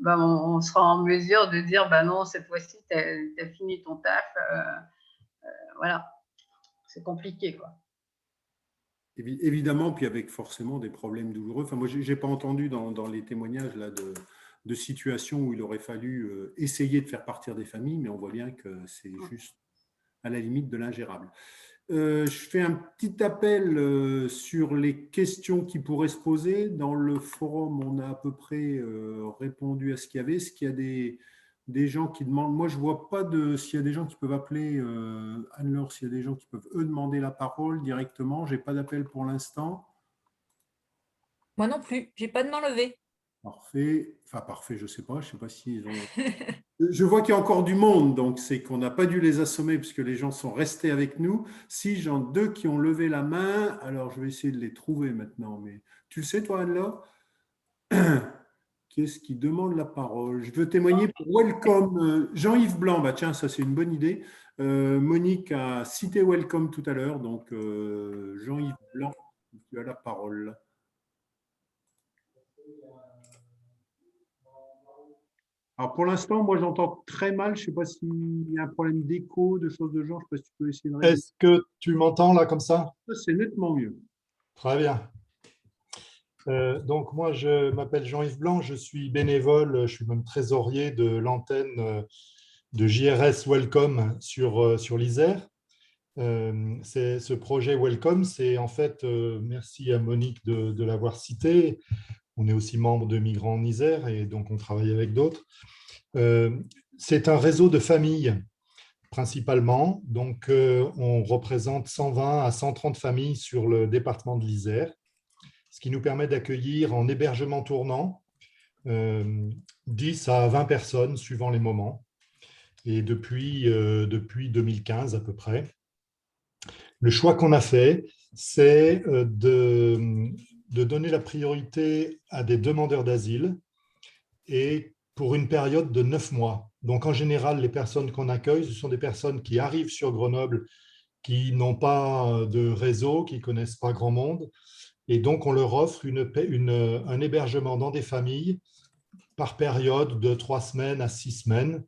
on sera en mesure de dire non, cette fois-ci, tu as fini ton taf. Voilà, c'est compliqué, quoi. Évidemment, puis avec forcément des problèmes douloureux. Enfin, moi, je n'ai pas entendu dans les témoignages là, de situations où il aurait fallu essayer de faire partir des familles, mais on voit bien que c'est juste à la limite de l'ingérable. Je fais un petit appel sur les questions qui pourraient se poser. Dans le forum, on a à peu près répondu à ce qu'il y avait. Est-ce qu'il y a des gens qui demandent? Moi, je ne vois pas s'il y a des gens qui peuvent appeler, Anne-Laure, s'il y a des gens qui peuvent, eux, demander la parole directement. Je n'ai pas d'appel pour l'instant. Moi non plus, je n'ai pas de main levée. Parfait. Enfin, parfait, je ne sais pas. Je ne sais pas s'ils ont… Je vois qu'il y a encore du monde, donc c'est qu'on n'a pas dû les assommer puisque les gens sont restés avec nous. Si j'en ai 2 qui ont levé la main, alors je vais essayer de les trouver maintenant. Mais tu le sais, toi, Anne-Laure? Qu'est-ce qui demande la parole? Je veux témoigner pour Welcome. Jean-Yves Blanc, tiens, ça c'est une bonne idée. Monique a cité Welcome tout à l'heure, donc Jean-Yves Blanc, tu as la parole. Alors pour l'instant, moi j'entends très mal. Je ne sais pas s'il y a un problème d'écho, de choses de genre. Je ne sais pas si tu peux essayer de régler. Est-ce que tu m'entends là comme ça? C'est nettement mieux. Très bien. Donc moi, je m'appelle Jean-Yves Blanc, je suis bénévole, je suis même trésorier de l'antenne de JRS Welcome sur l'Isère. Ce projet Welcome, c'est en fait, merci à Monique de l'avoir cité, on est aussi membre de Migrants en Isère et donc on travaille avec d'autres. C'est un réseau de familles principalement, donc on représente 120 à 130 familles sur le département de l'Isère, ce qui nous permet d'accueillir en hébergement tournant 10 à 20 personnes suivant les moments, et depuis 2015 à peu près. Le choix qu'on a fait, c'est de donner la priorité à des demandeurs d'asile et pour une période de 9 mois. Donc en général, les personnes qu'on accueille, ce sont des personnes qui arrivent sur Grenoble, qui n'ont pas de réseau, qui ne connaissent pas grand monde. Et donc, on leur offre un hébergement dans des familles par période de 3 semaines à 6 semaines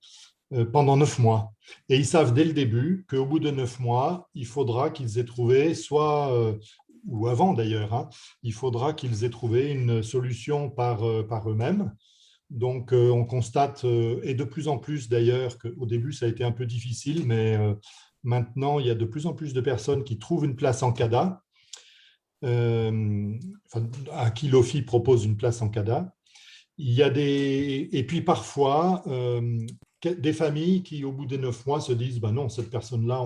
pendant 9 mois. Et ils savent dès le début qu'au bout de 9 mois, il faudra qu'ils aient trouvé, ou avant d'ailleurs, il faudra qu'ils aient trouvé une solution par eux-mêmes. Donc, on constate, et de plus en plus d'ailleurs, qu'au début, ça a été un peu difficile, mais maintenant, il y a de plus en plus de personnes qui trouvent une place en CADA. À qui l'OFI propose une place en CADA. Il y a et puis parfois, des familles qui, au bout des 9 mois, se disent non, cette personne-là,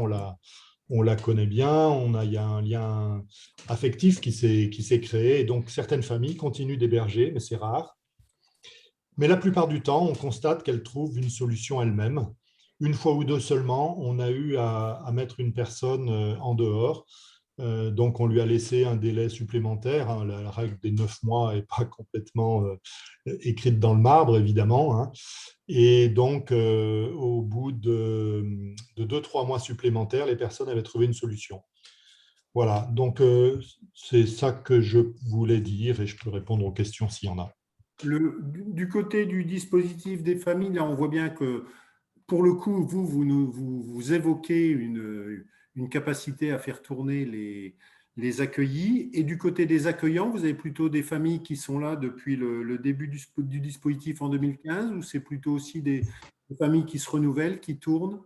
on la connaît bien, il y a un lien affectif qui s'est créé. Et donc, certaines familles continuent d'héberger, mais c'est rare. Mais la plupart du temps, on constate qu'elles trouvent une solution elles-mêmes. Une fois ou deux seulement, on a eu à mettre une personne en dehors. Donc, on lui a laissé un délai supplémentaire. La règle des 9 mois n'est pas complètement écrite dans le marbre, évidemment. Et donc, au bout de 2-3 mois supplémentaires, les personnes avaient trouvé une solution. Voilà, donc c'est ça que je voulais dire et je peux répondre aux questions s'il y en a. Du côté du dispositif des familles, là, on voit bien que, pour le coup, vous évoquez une capacité à faire tourner les accueillis. Et du côté des accueillants, vous avez plutôt des familles qui sont là depuis le début du dispositif en 2015, ou c'est plutôt aussi des familles qui se renouvellent, qui tournent?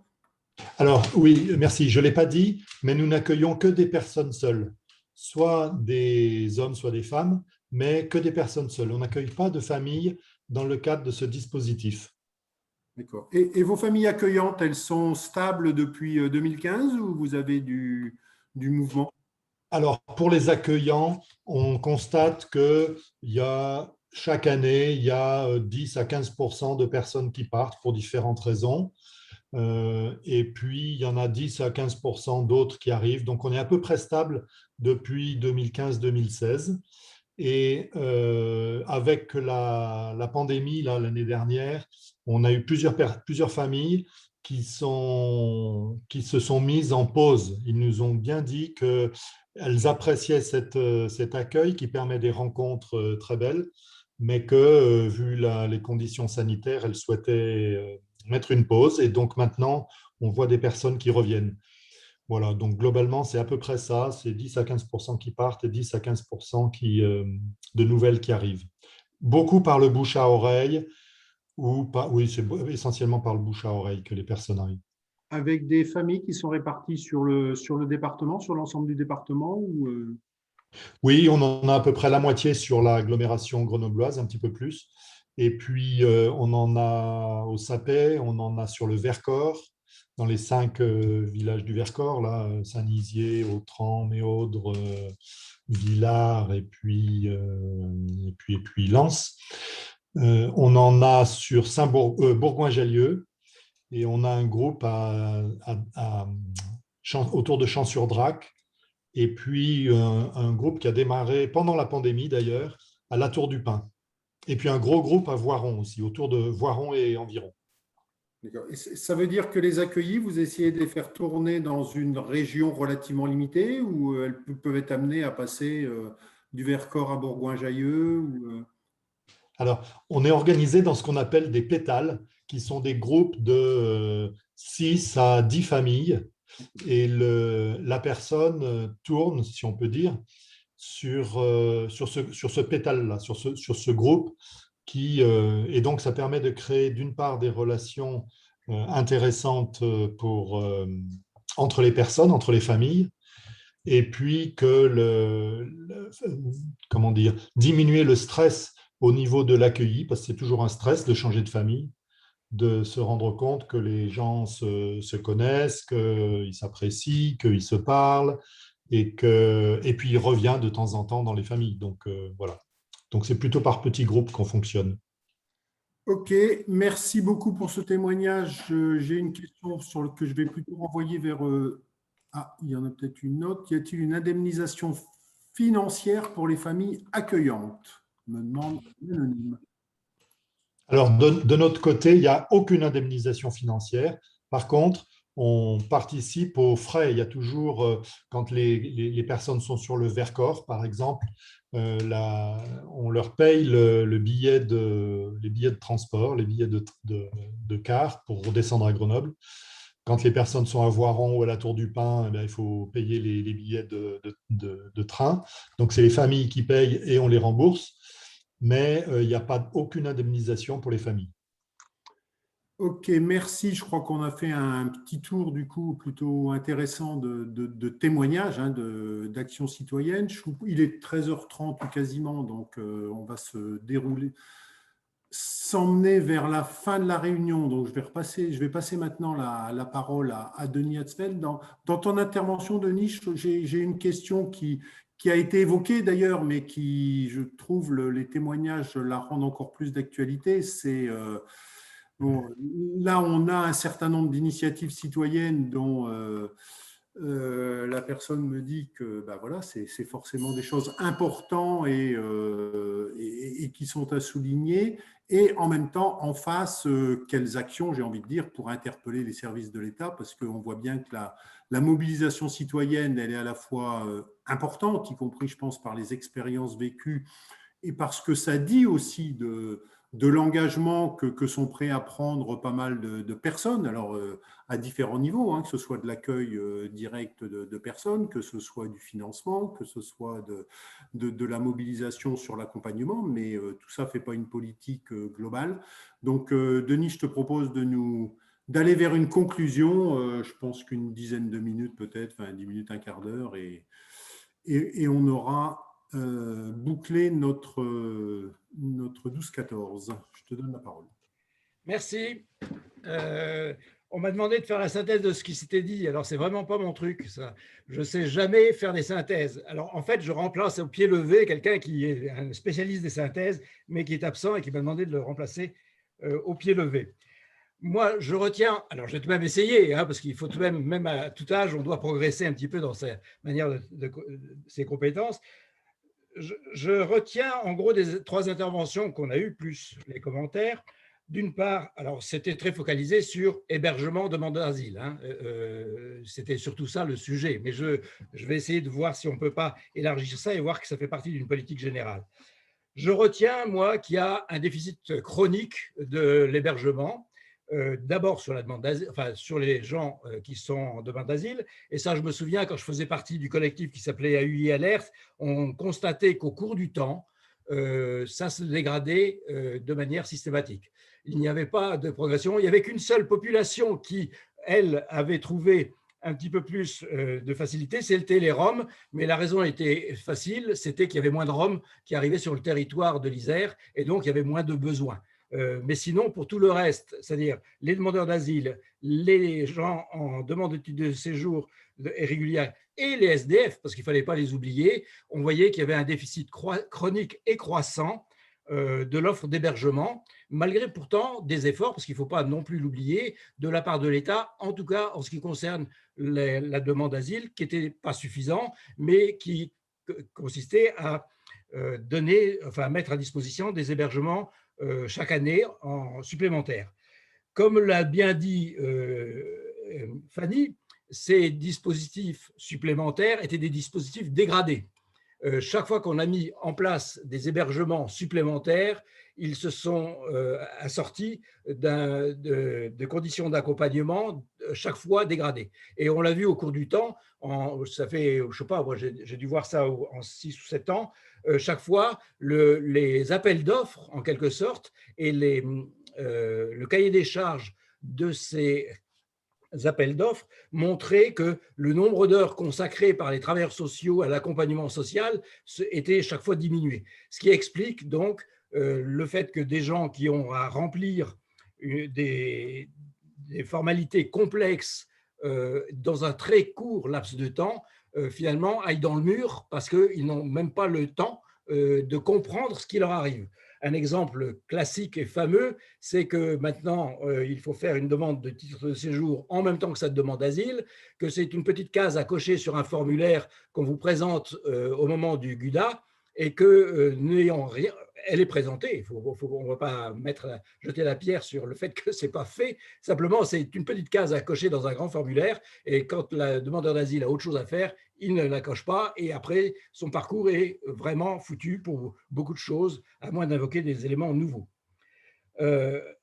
Alors oui, merci, je ne l'ai pas dit, mais nous n'accueillons que des personnes seules. soit des hommes, soit des femmes, mais que des personnes seules. On n'accueille pas de famille dans le cadre de ce dispositif. D'accord. Et vos familles accueillantes, elles sont stables depuis 2015 ou vous avez du mouvement? Alors, pour les accueillants, on constate que chaque année, il y a 10 à 15% de personnes qui partent pour différentes raisons. Et puis, il y en a 10 à 15% d'autres qui arrivent. Donc, on est à peu près stable depuis 2015-2016. Et avec la pandémie l'année dernière, on a eu plusieurs familles qui se sont mises en pause. Ils nous ont bien dit qu'elles appréciaient cet accueil qui permet des rencontres très belles, mais que, vu les conditions sanitaires, elles souhaitaient mettre une pause. Et donc maintenant, on voit des personnes qui reviennent. Voilà, donc globalement, c'est à peu près ça. C'est 10 à 15% qui partent et 10 à 15% de nouvelles qui arrivent. Beaucoup par le bouche à oreille, oui, c'est essentiellement par le bouche à oreille que les personnes arrivent. Avec des familles qui sont réparties sur le département, sur l'ensemble du département ou Oui, on en a à peu près la moitié sur l'agglomération grenobloise, un petit peu plus. Et puis, on en a au Sapet, on en a sur le Vercors, dans les 5 villages du Vercors, là, Saint-Nizier, Autran, Méaudre, Villars et puis Lens. On en a sur Bourgoin-Jallieu et on a un groupe autour de Champs-sur-Drac et puis un groupe qui a démarré pendant la pandémie d'ailleurs à La Tour du Pin. Et puis un gros groupe à Voiron aussi, autour de Voiron et environ. Et ça veut dire que les accueillis, vous essayez de les faire tourner dans une région relativement limitée ou elles peuvent être amenées à passer du Vercors à Bourgoin-Jallieu Alors, on est organisé dans ce qu'on appelle des pétales, qui sont des groupes de 6 à 10 familles. Et la personne tourne, si on peut dire, sur ce pétale-là, sur ce groupe. Et donc, ça permet de créer d'une part des relations intéressantes entre les personnes, entre les familles, et puis comment dire, diminuer le stress au niveau de l'accueilli, parce que c'est toujours un stress de changer de famille, de se rendre compte que les gens se connaissent, qu'ils s'apprécient, qu'ils se parlent, et puis il revient de temps en temps dans les familles. Donc voilà. Donc c'est plutôt par petits groupes qu'on fonctionne. Ok, merci beaucoup pour ce témoignage. J'ai une question que je vais plutôt renvoyer vers… il y en a peut-être une autre. Y a-t-il une indemnisation financière pour les familles accueillantes? Me demande l'anonyme. Alors, de notre côté, il n'y a aucune indemnisation financière. Par contre, on participe aux frais. Il y a toujours, quand les personnes sont sur le Vercors, par exemple, on leur paye les billets de transport, les billets de car pour descendre à Grenoble. Quand les personnes sont à Voiron ou à la Tour du Pin, il faut payer les billets de train. Donc, c'est les familles qui payent et on les rembourse. Mais il n'y a aucune indemnisation pour les familles. Ok, merci. Je crois qu'on a fait un petit tour du coup plutôt intéressant de témoignages, d'actions citoyennes. Il est 13h30 ou quasiment, donc on va se dérouler, s'emmener vers la fin de la réunion. Donc je vais passer maintenant la parole à Denis Hatzfeld. Dans ton intervention, Denis, j'ai une question qui a été évoquée d'ailleurs, mais qui, je trouve, les témoignages la rendent encore plus d'actualité. C'est… Bon, là, on a un certain nombre d'initiatives citoyennes dont la personne me dit que voilà, c'est forcément des choses importantes et qui sont à souligner. Et en même temps, en face, quelles actions, j'ai envie de dire, pour interpeller les services de l'État, parce qu'on voit bien que la mobilisation citoyenne, elle est à la fois importante, y compris, je pense, par les expériences vécues et parce que ça dit aussi de l'engagement que sont prêts à prendre pas mal de personnes, alors à différents niveaux, que ce soit de l'accueil direct de personnes, que ce soit du financement, que ce soit de la mobilisation sur l'accompagnement, mais tout ça ne fait pas une politique globale. Donc, Denis, je te propose d'aller vers une conclusion, je pense qu'une dizaine de minutes peut-être, 10 minutes, un quart d'heure, et on aura bouclé notre 12-14. Je te donne la parole. Merci. On m'a demandé de faire la synthèse de ce qui s'était dit. Alors, c'est vraiment pas mon truc, ça. Je ne sais jamais faire des synthèses. Alors, en fait, je remplace au pied levé quelqu'un qui est un spécialiste des synthèses, mais qui est absent et qui m'a demandé de le remplacer au pied levé. Moi, je retiens, alors je vais tout de même essayer, hein, parce qu'il faut tout de même, même à tout âge, on doit progresser un petit peu dans sa manière de ses compétences. Je retiens en gros des 3 interventions qu'on a eues, plus les commentaires. D'une part, alors c'était très focalisé sur hébergement, demande d'asile. Hein. C'était surtout ça le sujet. Mais je vais essayer de voir si on ne peut pas élargir ça et voir que ça fait partie d'une politique générale. Je retiens, moi, qu'il y a un déficit chronique de l'hébergement. D'abord sur la demande d'asile, enfin sur les gens qui sont en demande d'asile. Et ça, je me souviens, quand je faisais partie du collectif qui s'appelait AUI Alerte, on constatait qu'au cours du temps, ça se dégradait de manière systématique. Il n'y avait pas de progression. Il n'y avait qu'une seule population qui, elle, avait trouvé un petit peu plus de facilité, c'était les Roms, mais la raison était facile, c'était qu'il y avait moins de Roms qui arrivaient sur le territoire de l'Isère et donc il y avait moins de besoins. Mais sinon, pour tout le reste, c'est-à-dire les demandeurs d'asile, les gens en demande de titre de séjour irrégulière et les SDF, parce qu'il ne fallait pas les oublier, on voyait qu'il y avait un déficit chronique et croissant de l'offre d'hébergement, malgré pourtant des efforts, parce qu'il ne faut pas non plus l'oublier, de la part de l'État, en tout cas en ce qui concerne la demande d'asile, qui n'était pas suffisant, mais qui consistait à mettre à disposition des hébergements chaque année en supplémentaire. Comme l'a bien dit Fanny, ces dispositifs supplémentaires étaient des dispositifs dégradés. Chaque fois qu'on a mis en place des hébergements supplémentaires, ils se sont assortis de conditions d'accompagnement chaque fois dégradées. Et on l'a vu au cours du temps, ça fait, je ne sais pas, moi j'ai dû voir ça en 6 ou 7 ans, chaque fois les appels d'offres en quelque sorte et le cahier des charges de ces appels d'offres montraient que le nombre d'heures consacrées par les travailleurs sociaux à l'accompagnement social était chaque fois diminué. Ce qui explique donc le fait que des gens qui ont à remplir des formalités complexes dans un très court laps de temps, finalement aillent dans le mur parce qu'ils n'ont même pas le temps de comprendre ce qui leur arrive. Un exemple classique et fameux, c'est que maintenant, il faut faire une demande de titre de séjour en même temps que cette demande d'asile, que c'est une petite case à cocher sur un formulaire qu'on vous présente au moment du GUDA et que n'ayant rien, elle est présentée. On ne va pas jeter la pierre sur le fait que ce n'est pas fait. Simplement, c'est une petite case à cocher dans un grand formulaire et quand le demandeur d'asile a autre chose à faire, il ne la coche pas et après, son parcours est vraiment foutu pour beaucoup de choses, à moins d'invoquer des éléments nouveaux.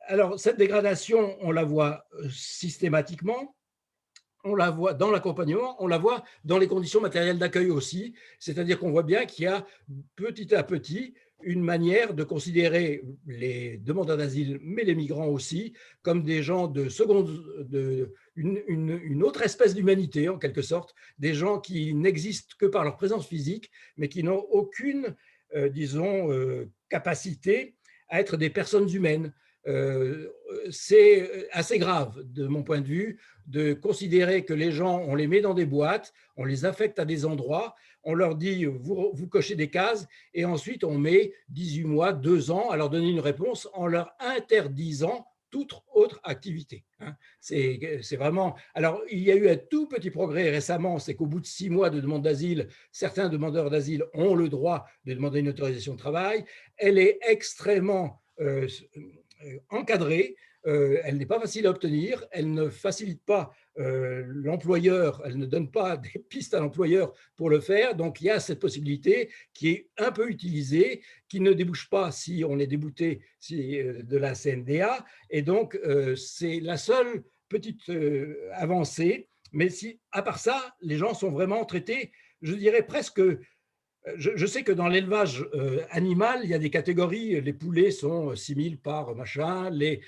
Alors, cette dégradation, on la voit systématiquement, on la voit dans l'accompagnement, on la voit dans les conditions matérielles d'accueil aussi, c'est-à-dire qu'on voit bien qu'il y a petit à petit une manière de considérer les demandeurs d'asile, mais les migrants aussi, comme des gens de seconde, une autre espèce d'humanité en quelque sorte, des gens qui n'existent que par leur présence physique, mais qui n'ont aucune, capacité à être des personnes humaines. C'est assez grave de mon point de vue de considérer que les gens, on les met dans des boîtes, on les affecte à des endroits, on leur dit vous cochez des cases et ensuite on met 18 mois, 2 ans à leur donner une réponse en leur interdisant toute autre activité. C'est vraiment… Alors, il y a eu un tout petit progrès récemment, c'est qu'au bout de 6 mois de demande d'asile, certains demandeurs d'asile ont le droit de demander une autorisation de travail. Elle est extrêmement encadrée, elle n'est pas facile à obtenir, elle ne facilite pas l'employeur, elle ne donne pas des pistes à l'employeur pour le faire, donc il y a cette possibilité qui est un peu utilisée, qui ne débouche pas si on est débouté de la CNDA, et donc c'est la seule petite avancée, mais à part ça, les gens sont vraiment traités, je dirais presque… Je sais que dans l'élevage animal, il y a des catégories. Les poulets sont 6 000 par machin, les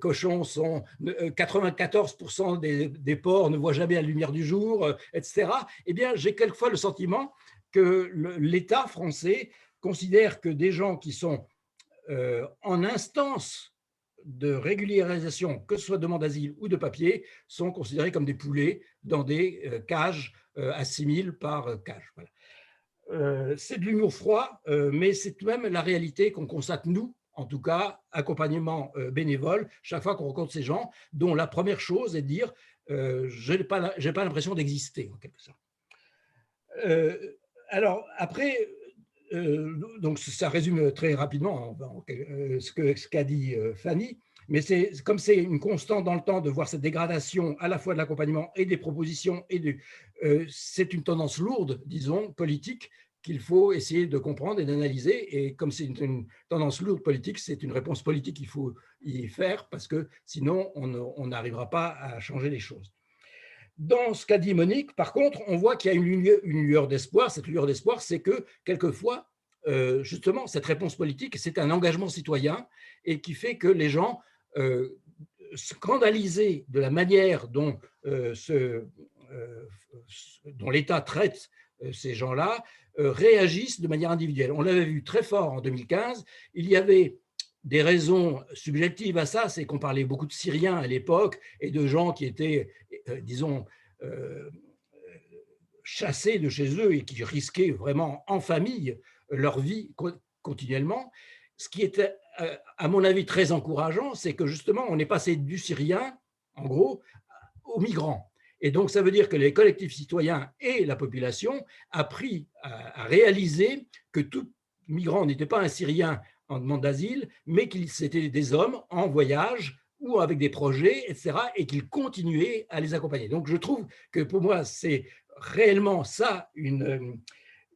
cochons sont 94% des porcs ne voient jamais la lumière du jour, etc. Eh bien, j'ai quelquefois le sentiment que l'État français considère que des gens qui sont en instance de régularisation, que ce soit demande d'asile ou de papier, sont considérés comme des poulets dans des cages à 6000 par cage. Voilà. C'est de l'humour froid, mais c'est tout de même la réalité qu'on constate, nous, en tout cas, accompagnement bénévole, chaque fois qu'on rencontre ces gens, dont la première chose est de dire je n'ai pas l'impression d'exister, en quelque sorte. Alors, après, donc ça résume très rapidement ce qu'a dit Fanny, mais comme c'est une constante dans le temps de voir cette dégradation à la fois de l'accompagnement et des propositions, c'est une tendance lourde, disons, politique, qu'il faut essayer de comprendre et d'analyser. Et comme c'est une tendance lourde politique, c'est une réponse politique qu'il faut y faire, parce que sinon, on n'arrivera pas à changer les choses. Dans ce qu'a dit Monique, par contre, on voit qu'il y a une lueur d'espoir. Cette lueur d'espoir, c'est que quelquefois, justement, cette réponse politique, c'est un engagement citoyen et qui fait que les gens, scandalisés de la manière dont l'État traite ces gens-là, réagissent de manière individuelle. On l'avait vu très fort en 2015. Il y avait des raisons subjectives à ça, c'est qu'on parlait beaucoup de Syriens à l'époque et de gens qui étaient, disons, chassés de chez eux et qui risquaient vraiment en famille leur vie continuellement. Ce qui était, à mon avis, très encourageant, c'est que justement, on est passé du Syrien, en gros, aux migrants. Et donc, ça veut dire que les collectifs citoyens et la population a appris à réaliser que tout migrant n'était pas un Syrien en demande d'asile, mais qu'ils étaient des hommes en voyage ou avec des projets, etc., et qu'ils continuaient à les accompagner. Donc, je trouve que pour moi, c'est réellement ça une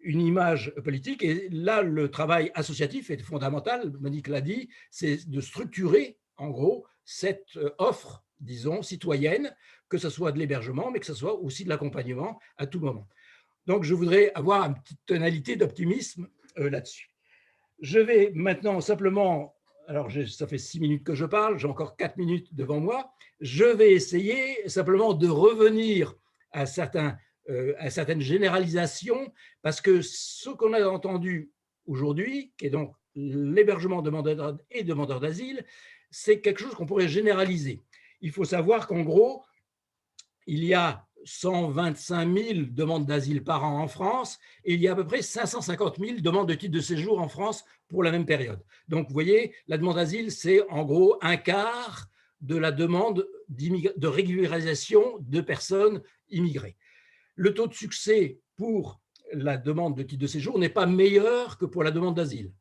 image politique. Et là, le travail associatif est fondamental, Monique l'a dit, c'est de structurer, en gros, cette offre, disons, citoyenne, que ce soit de l'hébergement, mais que ce soit aussi de l'accompagnement à tout moment. Donc, je voudrais avoir une petite tonalité d'optimisme là-dessus. Je vais maintenant simplement, alors ça fait 6 minutes que je parle, j'ai encore 4 minutes devant moi, je vais essayer simplement de revenir à certaines généralisations, parce que ce qu'on a entendu aujourd'hui, qui est donc l'hébergement demandeur et demandeur d'asile, c'est quelque chose qu'on pourrait généraliser. Il faut savoir qu'en gros, il y a 125 000 demandes d'asile par an en France et il y a à peu près 550 000 demandes de titre de séjour en France pour la même période. Donc, vous voyez, la demande d'asile, c'est en gros un quart de la demande de régularisation de personnes immigrées. Le taux de succès pour la demande de titre de séjour n'est pas meilleur que pour la demande d'asile.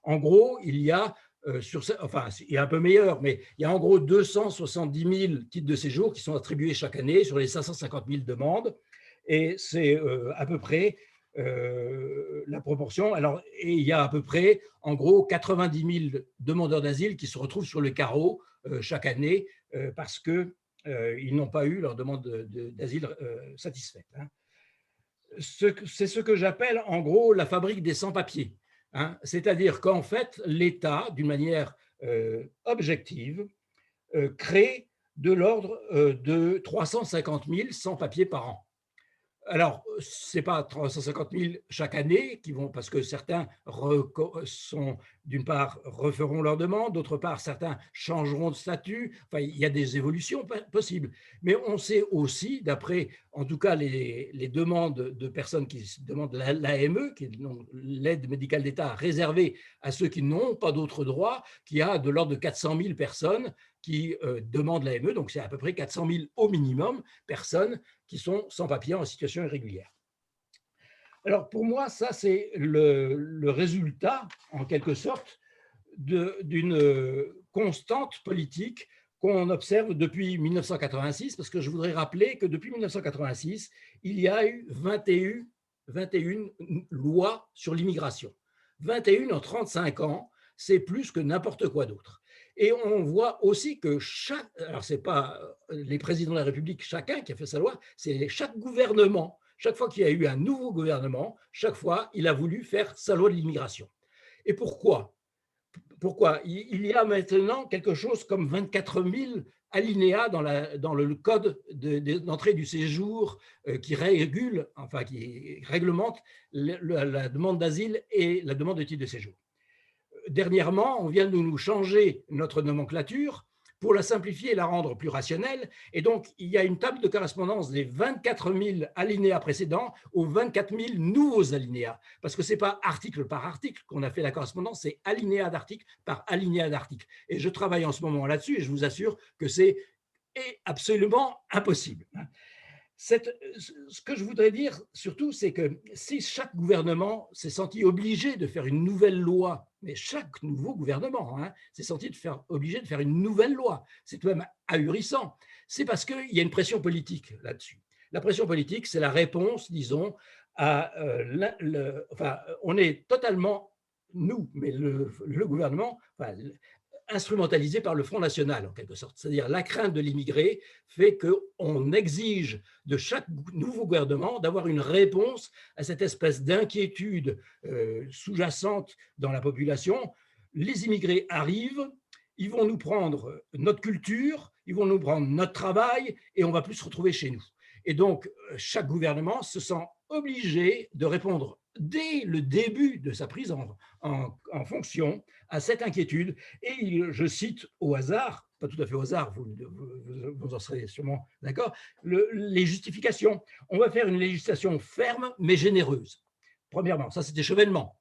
En gros, il y a il est un peu meilleur, mais il y a en gros 270 000 titres de séjour qui sont attribués chaque année sur les 550 000 demandes, et c'est à peu près la proportion. Alors, et il y a à peu près, en gros, 90 000 demandeurs d'asile qui se retrouvent sur le carreau chaque année parce qu'ils n'ont pas eu leur demande d'asile satisfaite. C'est ce que j'appelle, en gros, la fabrique des sans-papiers. C'est-à-dire qu'en fait, l'État, d'une manière objective, crée de l'ordre de 350 000 sans-papiers par an. Alors, ce n'est pas 350 000 chaque année qui vont, parce que certains d'une part, referont leur demande, d'autre part, certains changeront de statut. Enfin, il y a des évolutions possibles. Mais on sait aussi, d'après, en tout cas, les demandes de personnes qui demandent l'AME, qui est l'aide médicale d'État réservée à ceux qui n'ont pas d'autres droits, qu'il y a de l'ordre de 400 000 personnes qui demandent l'AME. Donc, c'est à peu près 400 000 au minimum personnes qui sont sans papier en situation irrégulière. Alors, pour moi, ça, c'est le résultat, en quelque sorte, d'une constante politique qu'on observe depuis 1986, parce que je voudrais rappeler que depuis 1986, il y a eu 21 lois sur l'immigration. 21 en 35 ans, c'est plus que n'importe quoi d'autre. Et on voit aussi que alors ce n'est pas les présidents de la République, chacun qui a fait sa loi, c'est chaque gouvernement, chaque fois qu'il y a eu un nouveau gouvernement, chaque fois, il a voulu faire sa loi de l'immigration. Et pourquoi ? Pourquoi? Il y a maintenant quelque chose comme 24 000 alinéas dans le code d'entrée du séjour qui régule, enfin qui réglemente la demande d'asile et la demande de titre de séjour. Dernièrement, on vient de nous changer notre nomenclature pour la simplifier et la rendre plus rationnelle. Et donc, il y a une table de correspondance des 24 000 alinéas précédents aux 24 000 nouveaux alinéas. Parce que ce n'est pas article par article qu'on a fait la correspondance, c'est alinéa d'article par alinéa d'article. Et je travaille en ce moment là-dessus et je vous assure que c'est absolument impossible. Ce que je voudrais dire surtout, c'est que si chaque gouvernement s'est senti obligé de faire une nouvelle loi, mais chaque nouveau gouvernement s'est senti obligé de faire une nouvelle loi, c'est tout de même ahurissant, c'est parce qu'il y a une pression politique là-dessus. La pression politique, c'est la réponse, disons, à on est totalement, nous, mais le gouvernement, instrumentalisé par le Front National, en quelque sorte. C'est-à-dire la crainte de l'immigré fait qu'on exige de chaque nouveau gouvernement d'avoir une réponse à cette espèce d'inquiétude sous-jacente dans la population. Les immigrés arrivent, ils vont nous prendre notre culture, ils vont nous prendre notre travail et on ne va plus se retrouver chez nous. Et donc, chaque gouvernement se sent obligé de répondre dès le début de sa prise en fonction à cette inquiétude. Et je cite au hasard, pas tout à fait au hasard, vous en serez sûrement d'accord, les justifications. On va faire une législation ferme mais généreuse. Premièrement, ça c'était Chevènement.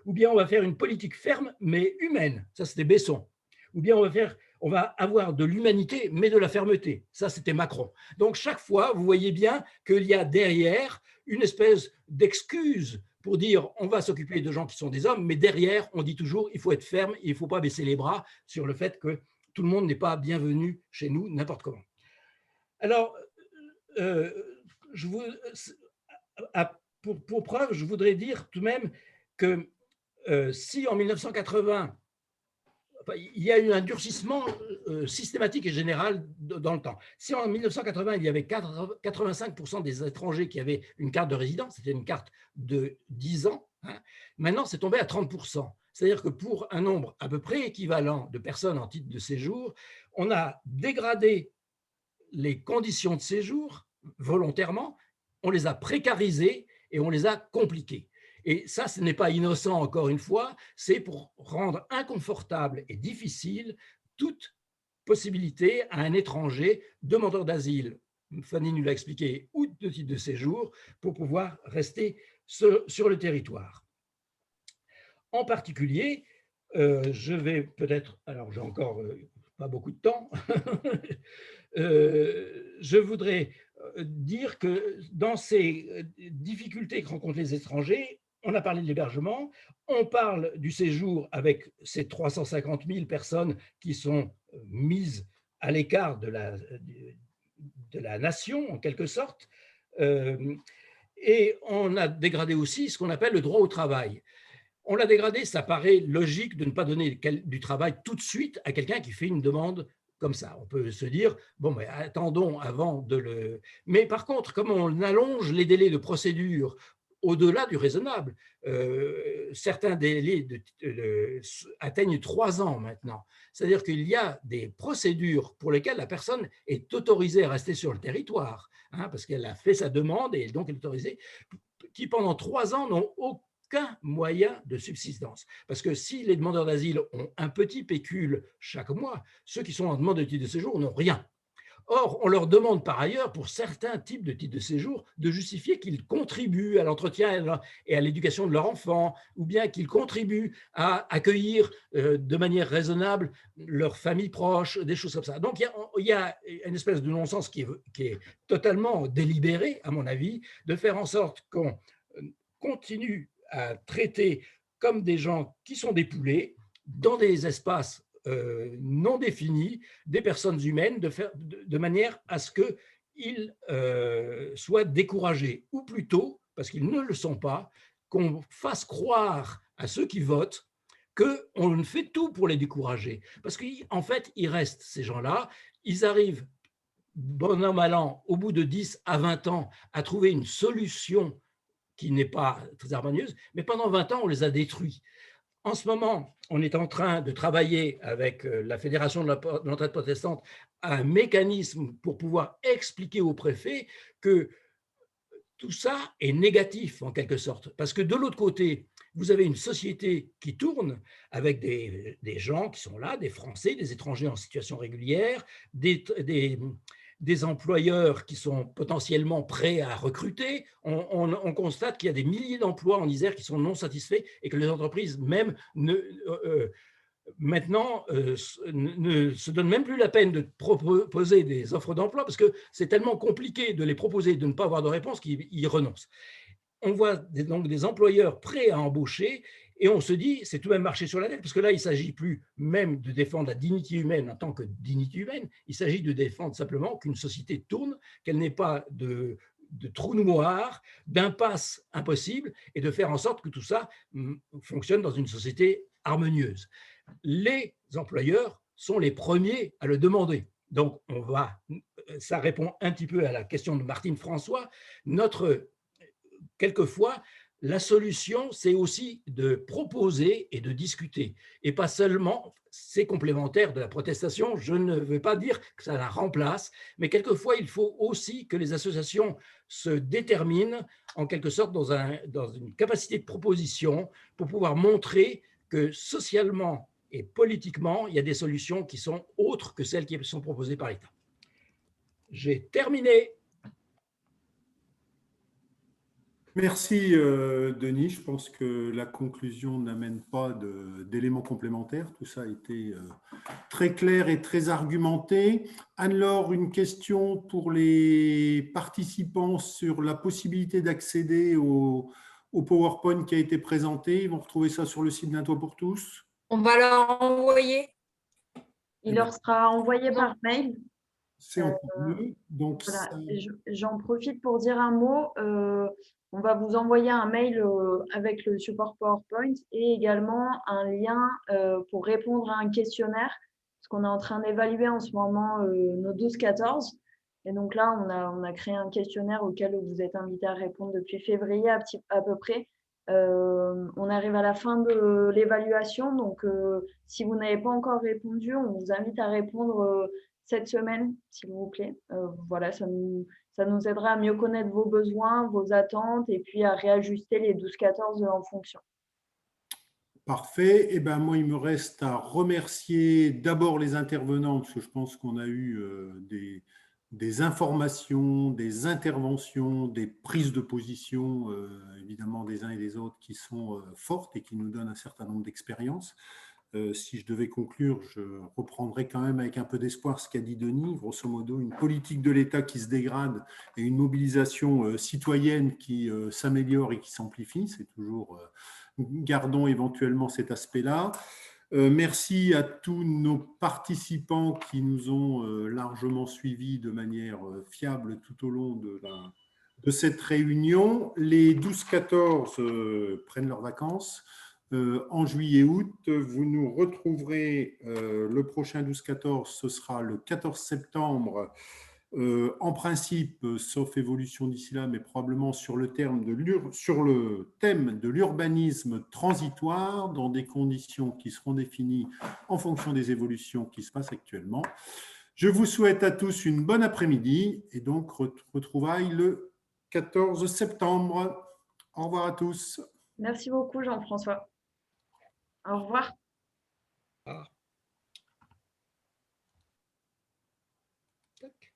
Ou bien on va faire une politique ferme mais humaine, ça c'était Besson. Ou bien on va avoir de l'humanité mais de la fermeté, ça c'était Macron. Donc chaque fois, vous voyez bien qu'il y a derrière une espèce d'excuse pour dire on va s'occuper de gens qui sont des hommes, mais derrière, on dit toujours il faut être ferme, il ne faut pas baisser les bras sur le fait que tout le monde n'est pas bienvenu chez nous n'importe comment. Alors, pour preuve, je voudrais dire tout de même que si en 1980, il y a eu un durcissement systématique et général dans le temps. Si en 1980, il y avait 85% des étrangers qui avaient une carte de résident, c'était une carte de 10 ans, maintenant c'est tombé à 30%. C'est-à-dire que pour un nombre à peu près équivalent de personnes en titre de séjour, on a dégradé les conditions de séjour volontairement, on les a précarisées et on les a compliquées. Et ça, ce n'est pas innocent, encore une fois, c'est pour rendre inconfortable et difficile toute possibilité à un étranger, demandeur d'asile, Fanny nous l'a expliqué, ou de titre de séjour, pour pouvoir rester sur le territoire. En particulier, je vais peut-être, alors j'ai encore pas beaucoup de temps, je voudrais dire que dans ces difficultés que rencontrent les étrangers, on a parlé de l'hébergement, on parle du séjour avec ces 350 000 personnes qui sont mises à l'écart de la nation, en quelque sorte, et on a dégradé aussi ce qu'on appelle le droit au travail. On l'a dégradé, ça paraît logique de ne pas donner du travail tout de suite à quelqu'un qui fait une demande comme ça. On peut se dire, bon, mais attendons avant de le… Mais par contre, comme on allonge les délais de procédure au-delà du raisonnable, certains délais atteignent 3 ans maintenant. C'est-à-dire qu'il y a des procédures pour lesquelles la personne est autorisée à rester sur le territoire, parce qu'elle a fait sa demande et donc elle est autorisée, qui pendant 3 ans n'ont aucun moyen de subsistance. Parce que si les demandeurs d'asile ont un petit pécule chaque mois, ceux qui sont en demande de titre de séjour n'ont rien. Or, on leur demande par ailleurs, pour certains types de titres de séjour, de justifier qu'ils contribuent à l'entretien et à l'éducation de leur enfant, ou bien qu'ils contribuent à accueillir de manière raisonnable leurs familles proches, des choses comme ça. Donc, il y a une espèce de non-sens qui est totalement délibéré, à mon avis, de faire en sorte qu'on continue à traiter comme des gens qui sont des poulets dans des espaces non définis, des personnes humaines, de manière à ce qu'ils soient découragés, ou plutôt, parce qu'ils ne le sont pas, qu'on fasse croire à ceux qui votent qu'on fait tout pour les décourager. Parce qu'en fait, ils restent, ces gens-là, ils arrivent, bon an, mal an, au bout de 10 à 20 ans, à trouver une solution qui n'est pas très harmonieuse, mais pendant 20 ans, on les a détruits. en ce moment, on est en train de travailler avec la Fédération de l'entraide protestante à un mécanisme pour pouvoir expliquer au préfet que tout ça est négatif en quelque sorte. Parce que de l'autre côté, vous avez une société qui tourne avec des gens qui sont là, des Français, des étrangers en situation régulière, des employeurs qui sont potentiellement prêts à recruter. On constate qu'il y a des milliers d'emplois en Isère qui sont non satisfaits et que les entreprises même maintenant ne se donnent même plus la peine de proposer des offres d'emploi parce que c'est tellement compliqué de les proposer et de ne pas avoir de réponse qu'ils y renoncent. On voit donc des employeurs prêts à embaucher et on se dit, c'est tout de même marcher sur la tête, parce que là, il ne s'agit plus même de défendre la dignité humaine en tant que dignité humaine, il s'agit de défendre simplement qu'une société tourne, qu'elle n'ait pas de trous noirs, d'impasse impossible, et de faire en sorte que tout ça fonctionne dans une société harmonieuse. Les employeurs sont les premiers à le demander. Donc, ça répond un petit peu à la question de Martine François. Quelquefois, la solution, c'est aussi de proposer et de discuter. Et pas seulement, c'est complémentaire de la protestation, je ne veux pas dire que ça la remplace, mais quelquefois, il faut aussi que les associations se déterminent en quelque sorte dans une capacité de proposition pour pouvoir montrer que socialement et politiquement, il y a des solutions qui sont autres que celles qui sont proposées par l'État. J'ai terminé. Merci Denis, je pense que la conclusion n'amène pas d'éléments complémentaires, tout ça a été très clair et très argumenté. Anne-Laure, une question pour les participants sur la possibilité d'accéder au PowerPoint qui a été présenté. Ils vont retrouver ça sur le site d'Un Toit pour tous. On va leur envoyer. Il leur sera envoyé par mail. C'est entendu. Donc, voilà. J'en profite pour dire un mot. On va vous envoyer un mail avec le support PowerPoint et également un lien pour répondre à un questionnaire, parce qu'on est en train d'évaluer en ce moment nos 12-14. Et donc là, on a créé un questionnaire auquel vous êtes invités à répondre depuis février à peu près. On arrive à la fin de l'évaluation, donc si vous n'avez pas encore répondu, on vous invite à répondre cette semaine, s'il vous plaît. Voilà, ça nous aidera à mieux connaître vos besoins, vos attentes et puis à réajuster les 12-14 en fonction. Parfait. Eh ben, moi, il me reste à remercier d'abord les intervenants, parce que je pense qu'on a eu des informations, des interventions, des prises de position, évidemment des uns et des autres, qui sont fortes et qui nous donnent un certain nombre d'expériences. Si je devais conclure, je reprendrai quand même avec un peu d'espoir ce qu'a dit Denis. Grosso modo, une politique de l'État qui se dégrade et une mobilisation citoyenne qui s'améliore et qui s'amplifie. C'est toujours, gardons éventuellement cet aspect-là. Merci à tous nos participants qui nous ont largement suivis de manière fiable tout au long de cette réunion. Les 12-14 prennent leurs vacances. En juillet-août, vous nous retrouverez le prochain 12-14, ce sera le 14 septembre, en principe, sauf évolution d'ici là, mais probablement sur le thème de l'urbanisme transitoire, dans des conditions qui seront définies en fonction des évolutions qui se passent actuellement. Je vous souhaite à tous une bonne après-midi et donc retrouvailles le 14 septembre. Au revoir à tous. Merci beaucoup, Jean-François. Au revoir. Tac.